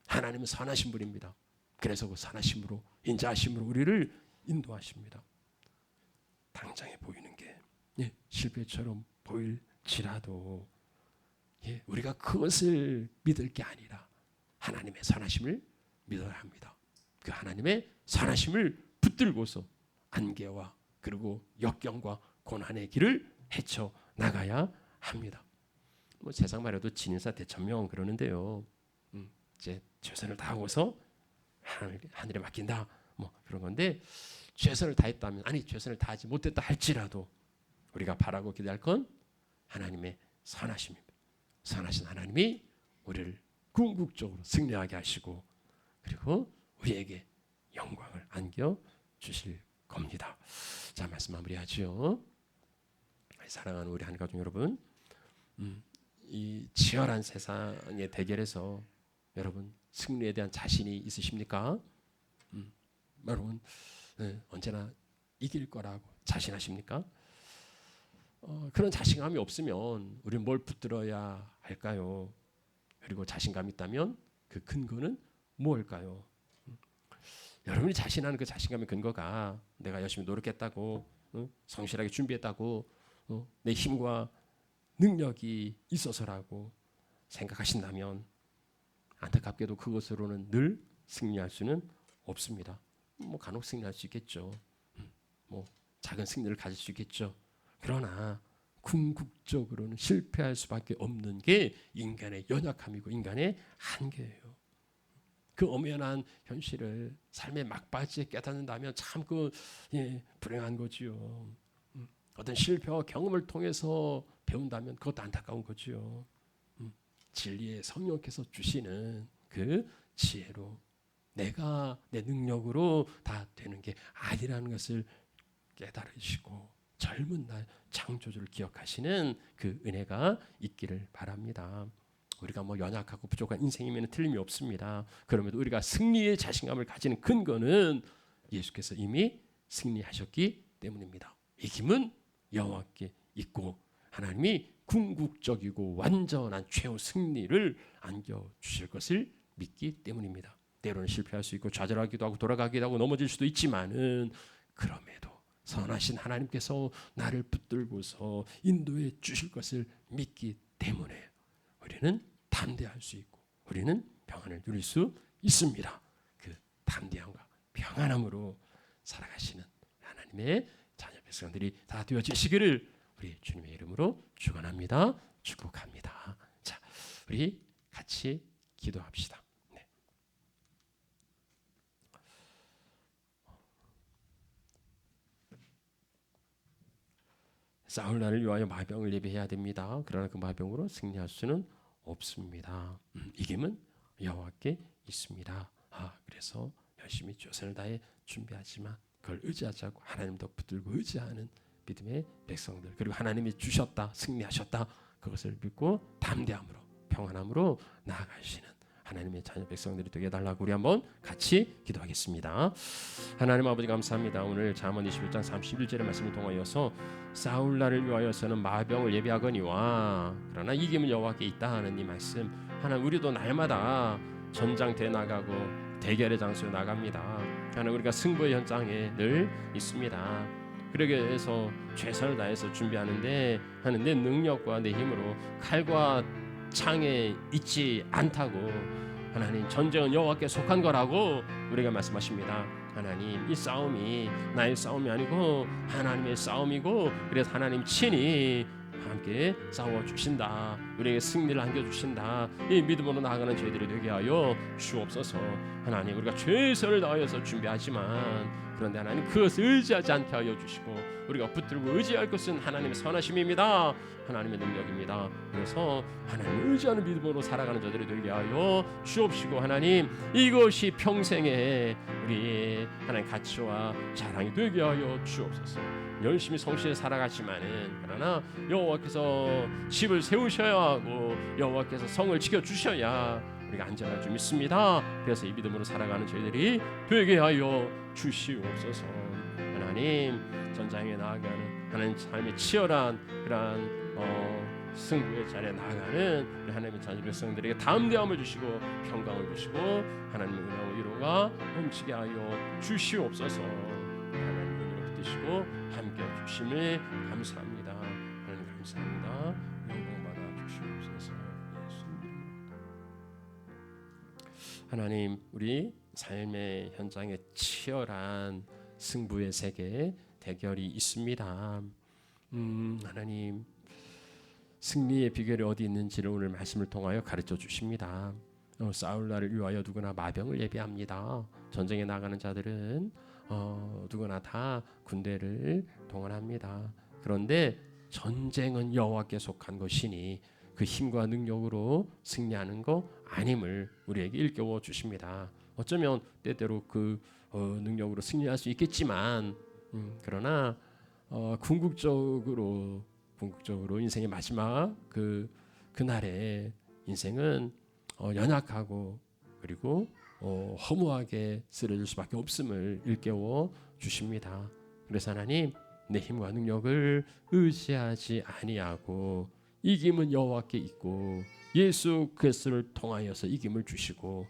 하나님은 선하신 분입니다. 그래서 그 선하심으로 인자하심으로 우리를 인도하십니다. 당장에 보이는 게 실패처럼 보일지라도 우리가 그것을 믿을 게 아니라 하나님의 선하심을 믿어야 합니다. 그 하나님의 선하심을 붙들고서 안개와 그리고 역경과 고난의 길을 헤쳐 나가야 합니다. 뭐 세상 말해도 진인사 대천명 그러는데요. 이제 최선을 다하고서 하늘에 맡긴다 뭐 그런 건데 최선을 다했다면 아니 최선을 다하지 못했다 할지라도 우리가 바라고 기대할 건 하나님의 선하심입니다. 선하신 하나님이 우리를 궁극적으로 승리하게 하시고 그리고 우리에게 영광을 안겨 주실 겁니다. 자, 말씀 마무리하죠. 사랑하는 우리 한가족 여러분, 이 치열한 세상의 대결에서 여러분 승리에 대한 자신이 있으십니까? 여러분 언제나 이길 거라고 자신하십니까? 그런 자신감이 없으면 우리는 뭘 붙들어야 할까요? 그리고 자신감이 있다면 그 근거는 무엇일까요? 여러분이 자신하는 그 자신감의 근거가 내가 열심히 노력했다고 성실하게 준비했다고 내 힘과 능력이 있어서라고 생각하신다면 안타깝게도 그것으로는 늘 승리할 수는 없습니다. 뭐 간혹 승리할 수 있겠죠. 뭐 작은 승리를 가질 수 있겠죠. 그러나 궁극적으로는 실패할 수밖에 없는 게 인간의 연약함이고 인간의 한계예요. 그 엄연한 현실을 삶의 막바지에 깨닫는다면 참 불행한 거지요. 어떤 실패와 경험을 통해서 배운다면 그것도 안타까운 거지요. 진리의 성령께서 주시는 그 지혜로 내가 내 능력으로 다 되는 게 아니라는 것을 깨달으시고 젊은 날 창조주를 기억하시는 그 은혜가 있기를 바랍니다. 우리가 뭐 연약하고 부족한 인생이면 틀림이 없습니다. 그럼에도 우리가 승리의 자신감을 가지는 근거는 예수께서 이미 승리하셨기 때문입니다. 이김은 여호와께 있고 하나님이 궁극적이고 완전한 최후 승리를 안겨주실 것을 믿기 때문입니다. 때로는 실패할 수 있고 좌절하기도 하고 돌아가기도 하고 넘어질 수도 있지만은 그럼에도 선하신 하나님께서 나를 붙들고서 인도해 주실 것을 믿기 때문에 우리는 담대할 수 있고 우리는 평안을 누릴 수 있습니다. 그 담대함과 평안함으로 살아가시는 하나님의 자녀 백성들이 다 되어지시기를 우리 주님의 이름으로 축원합니다. 축복합니다. 자, 우리 같이 기도합시다. 네. 싸울 날을 위하여 마병을 예비해야 됩니다. 그러나 그 마병으로 승리할 수는 없습니다. 이김은 여호와께 있습니다. 그래서 열심히 최선을 다해 준비하지만 그걸 의지하자고 하나님도 붙들고 의지하는 믿음의 백성들 그리고 하나님이 주셨다 승리하셨다 그것을 믿고 담대함으로 평안함으로 나아가시는 하나님의 자녀 백성들이 되게 해달라고 우리 한번 같이 기도하겠습니다. 하나님 아버지 감사합니다. 오늘 잠언 21장 31절의 말씀을 통하여서 싸울 날을 위하여서는 마병을 예비하거니와 그러나 이김은 여호와께 있다 하는 이 말씀 하나님 우리도 날마다 전장터에 나가고 대결의 장소에 나갑니다. 하나님 우리가 승부의 현장에 늘 있습니다. 그러기 위해서 최선을 다해서 준비하는데 하는 내 능력과 내 힘으로 칼과 창에 있지 않다고 하나님 전쟁은 여호와께 속한 거라고 우리가 말씀하십니다. 하나님 이 싸움이 나의 싸움이 아니고 하나님의 싸움이고 그래서 하나님 친히 함께 싸워 주신다. 우리에게 승리를 안겨 주신다. 이 믿음으로 나아가는 저희들이 되게 하여 주옵소서. 하나님, 우리가 최선을 다하여서 준비하지만 그런데 하나님 그것을 의지하지 않게 하여 주시고 우리가 붙들고 의지할 것은 하나님의 선하심입니다. 하나님의 능력입니다. 그래서 하나님을 의지하는 믿음으로 살아가는 자들이 되게 하여 주옵시고 하나님, 이것이 평생에 우리 하나님 가치와 자랑이 되게 하여 주옵소서. 열심히 성실히 살아가지만은 그러나 여호와께서 집을 세우셔야 하고 여호와께서 성을 지켜주셔야 우리가 안전할 줄 믿습니다. 그래서 이 믿음으로 살아가는 저희들이 되게 하여 주시옵소서. 하나님, 전장에 나아가는 하나님 삶의 치열한 그러한 승부의 자리에 나아가는 우리 하나님의 자녀 백성들에게 담대함을 주시고 평강을 주시고 하나님의 은혜와 위로가 넘치게 하여 주시옵소서. 하나님 은혜로 붙드시고 함께 주심을 감사합니다. 하나님 감사합니다. 영광 받아 주시옵소서. 예수님. 하나님, 우리 삶의 현장에 치열한 승부의 세계 대결이 있습니다. 하나님, 승리의 비결이 어디 있는지를 오늘 말씀을 통하여 가르쳐 주십니다. 싸울 날을 위하여 누구나 마병을 예비합니다. 전쟁에 나가는 자들은 누구나 다 군대를 동원합니다. 그런데 전쟁은 여호와께 속한 것이니 그 힘과 능력으로 승리하는 거 아님을 우리에게 일깨워 주십니다. 어쩌면 때때로 그 능력으로 승리할 수 있겠지만 그러나 궁극적으로 인생의 마지막 그날에 인생은 연약하고 그리고 허무하게 쓰러질 수밖에 없음을 일깨워 주십니다. 그래서 하나님, 내 힘과 능력을 의지하지 아니하고 이김은 여호와께 있고 예수 그리스도를 통하여서 이김을 주시고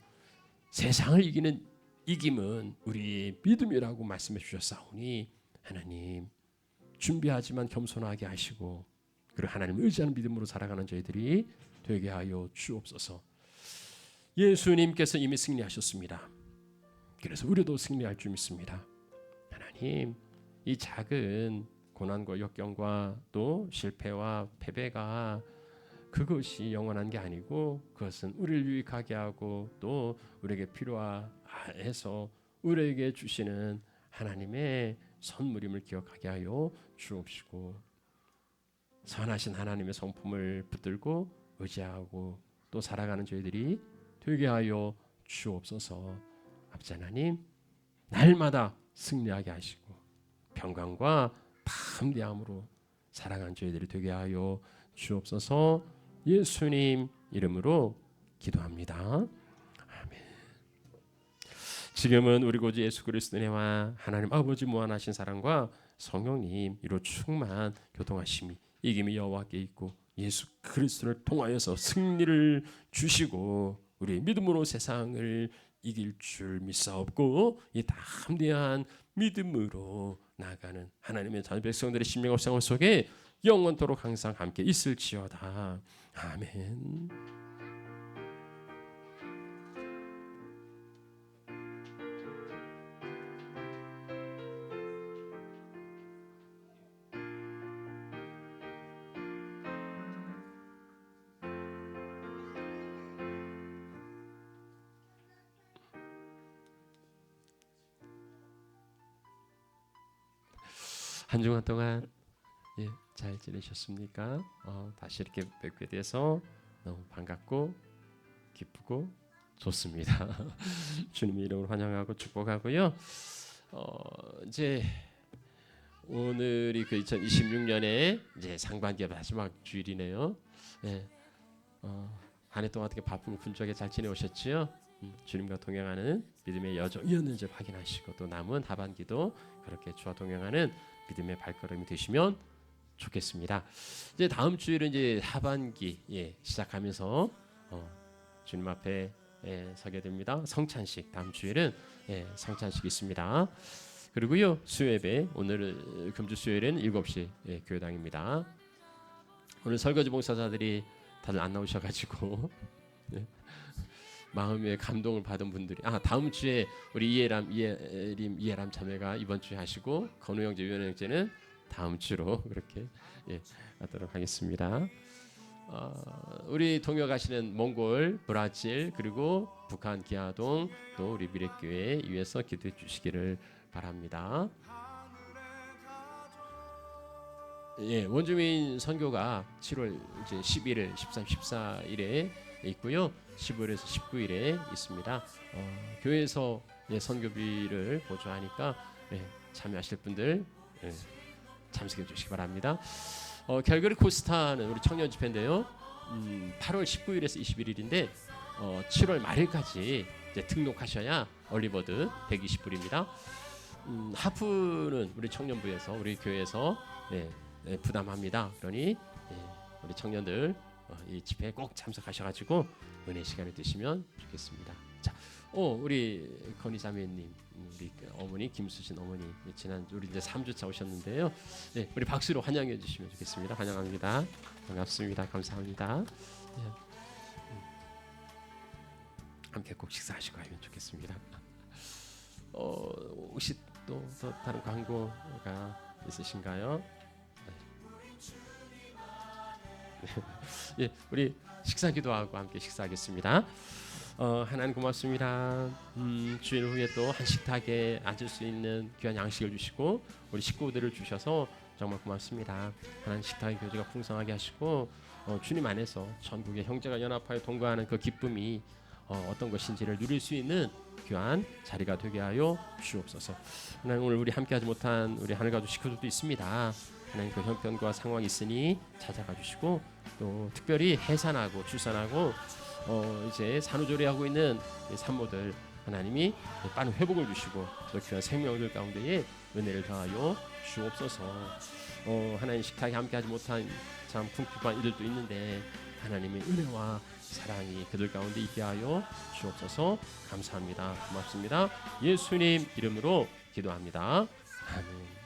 세상을 이기는 이김은 우리 믿음이라고 말씀해 주셨사오니 하나님, 준비하지만 겸손하게 하시고 그리고 하나님을 의지하는 믿음으로 살아가는 저희들이 되게 하여 주옵소서. 예수님께서 이미 승리하셨습니다. 그래서 우리도 승리할 줄 믿습니다. 하나님, 이 작은 고난과 역경과 또 실패와 패배가 그것이 영원한 게 아니고 그것은 우리를 유익하게 하고 또 우리에게 필요해서 우리에게 주시는 하나님의 선물임을 기억하게 하여 주옵시고 선하신 하나님의 성품을 붙들고 의지하고 또 살아가는 저희들이 되게 하여 주옵소서. 아버지 하나님, 날마다 승리하게 하시고 평강과 담대함으로 살아가는 저희들이 되게 하여 주옵소서. 예수님 이름으로 기도합니다. 아멘. 지금은 우리 구주 예수 그리스도의 은혜와 하나님 아버지 무한하신 사랑과 성령님 이로 충만 교통하심이 이김이 여호와께 있고 예수 그리스도를 통하여서 승리를 주시고 우리 믿음으로 세상을 이길 줄 믿사옵고 이 담대한 믿음으로 나아가는 하나님의 자녀 백성들의 신명과 생활 속에 영원토록 항상 함께 있을지어다. 아멘. 한 주간 동안 잘 지내셨습니까? 다시 이렇게 뵙게 돼서 너무 반갑고 기쁘고 좋습니다. 주님의 이름으로 환영하고 축복하고요. 이제 오늘이 그 2026년의 이제 상반기의 마지막 주일이네요. 한 해 동안 어떻게 바쁜 분주하게 잘 지내오셨지요? 주님과 동행하는 믿음의 여정이었는지 확인하시고 또 남은 하반기도 그렇게 주와 동행하는 믿음의 발걸음이 되시면 좋겠습니다. 이제 다음 주일은 이제 하반기 시작하면서 주님 앞에 서게 됩니다. 성찬식 다음 주일은 성찬식 있습니다. 그리고요 수요예배 오늘 금주 수요일은 7시 교회당입니다. 오늘 설거지 봉사자들이 다들 안 나오셔가지고 마음의 감동을 받은 분들이 다음 주에 우리 이해람 자매가 이번 주에 하시고 건우 형제, 유현 형제는 다음 주로 그렇게 하도록 하겠습니다. 우리 동요 가시는 몽골, 브라질 그리고 북한 기아동 또 우리 미래교회 위해서 기도해 주시기를 바랍니다. 원주민 선교가 7월 이제 11일, 13, 14일에 있고요. 15일에서 19일에 있습니다. 교회에서 선교비를 보조하니까 참여하실 분들 참석해 주시기 바랍니다. 캘거리 코스타는 우리 청년 집회인데요. 8월 19일에서 21일인데 7월 말일까지 이제 등록하셔야 얼리버드 120불입니다. 하프는 우리 청년부에서 우리 교회에서 부담합니다. 그러니 우리 청년들 이 집회에 꼭 참석하셔가지고 은혜 시간을 드시면 좋겠습니다. 자, 우리 건희자매님, 우리 어머니 김수진 어머니 지난 우리 이제 3주차 오셨는데요. 우리 박수로 환영해 주시면 좋겠습니다. 환영합니다. 반갑습니다. 감사합니다. 함께 꼭 식사하시고 가면 좋겠습니다. 혹시 또 다른 광고가 있으신가요? 우리 식사 기도하고 함께 식사하겠습니다. 하나님 고맙습니다. 주일 후에 또 한 식탁에 앉을 수 있는 귀한 양식을 주시고 우리 식구들을 주셔서 정말 고맙습니다. 하나님 식탁의 교제가 풍성하게 하시고 주님 안에서 전국의 형제가 연합하여 동거하는 그 기쁨이 어떤 것인지를 누릴 수 있는 귀한 자리가 되게 하여 주옵소서. 하나님 오늘 우리 함께하지 못한 우리 하늘가족 식구들도 있습니다. 하나님 그 형편과 상황이 있으니 찾아가 주시고 또 특별히 해산하고 출산하고 이제 산후조리하고 있는 산모들 하나님이 빠른 회복을 주시고 또 귀한 생명들 가운데에 은혜를 더하여 주옵소서. 하나님 식탁에 함께하지 못한 참 궁핍한 이들도 있는데 하나님의 은혜와 사랑이 그들 가운데 있게 하여 주옵소서. 감사합니다. 고맙습니다. 예수님 이름으로 기도합니다. 아멘.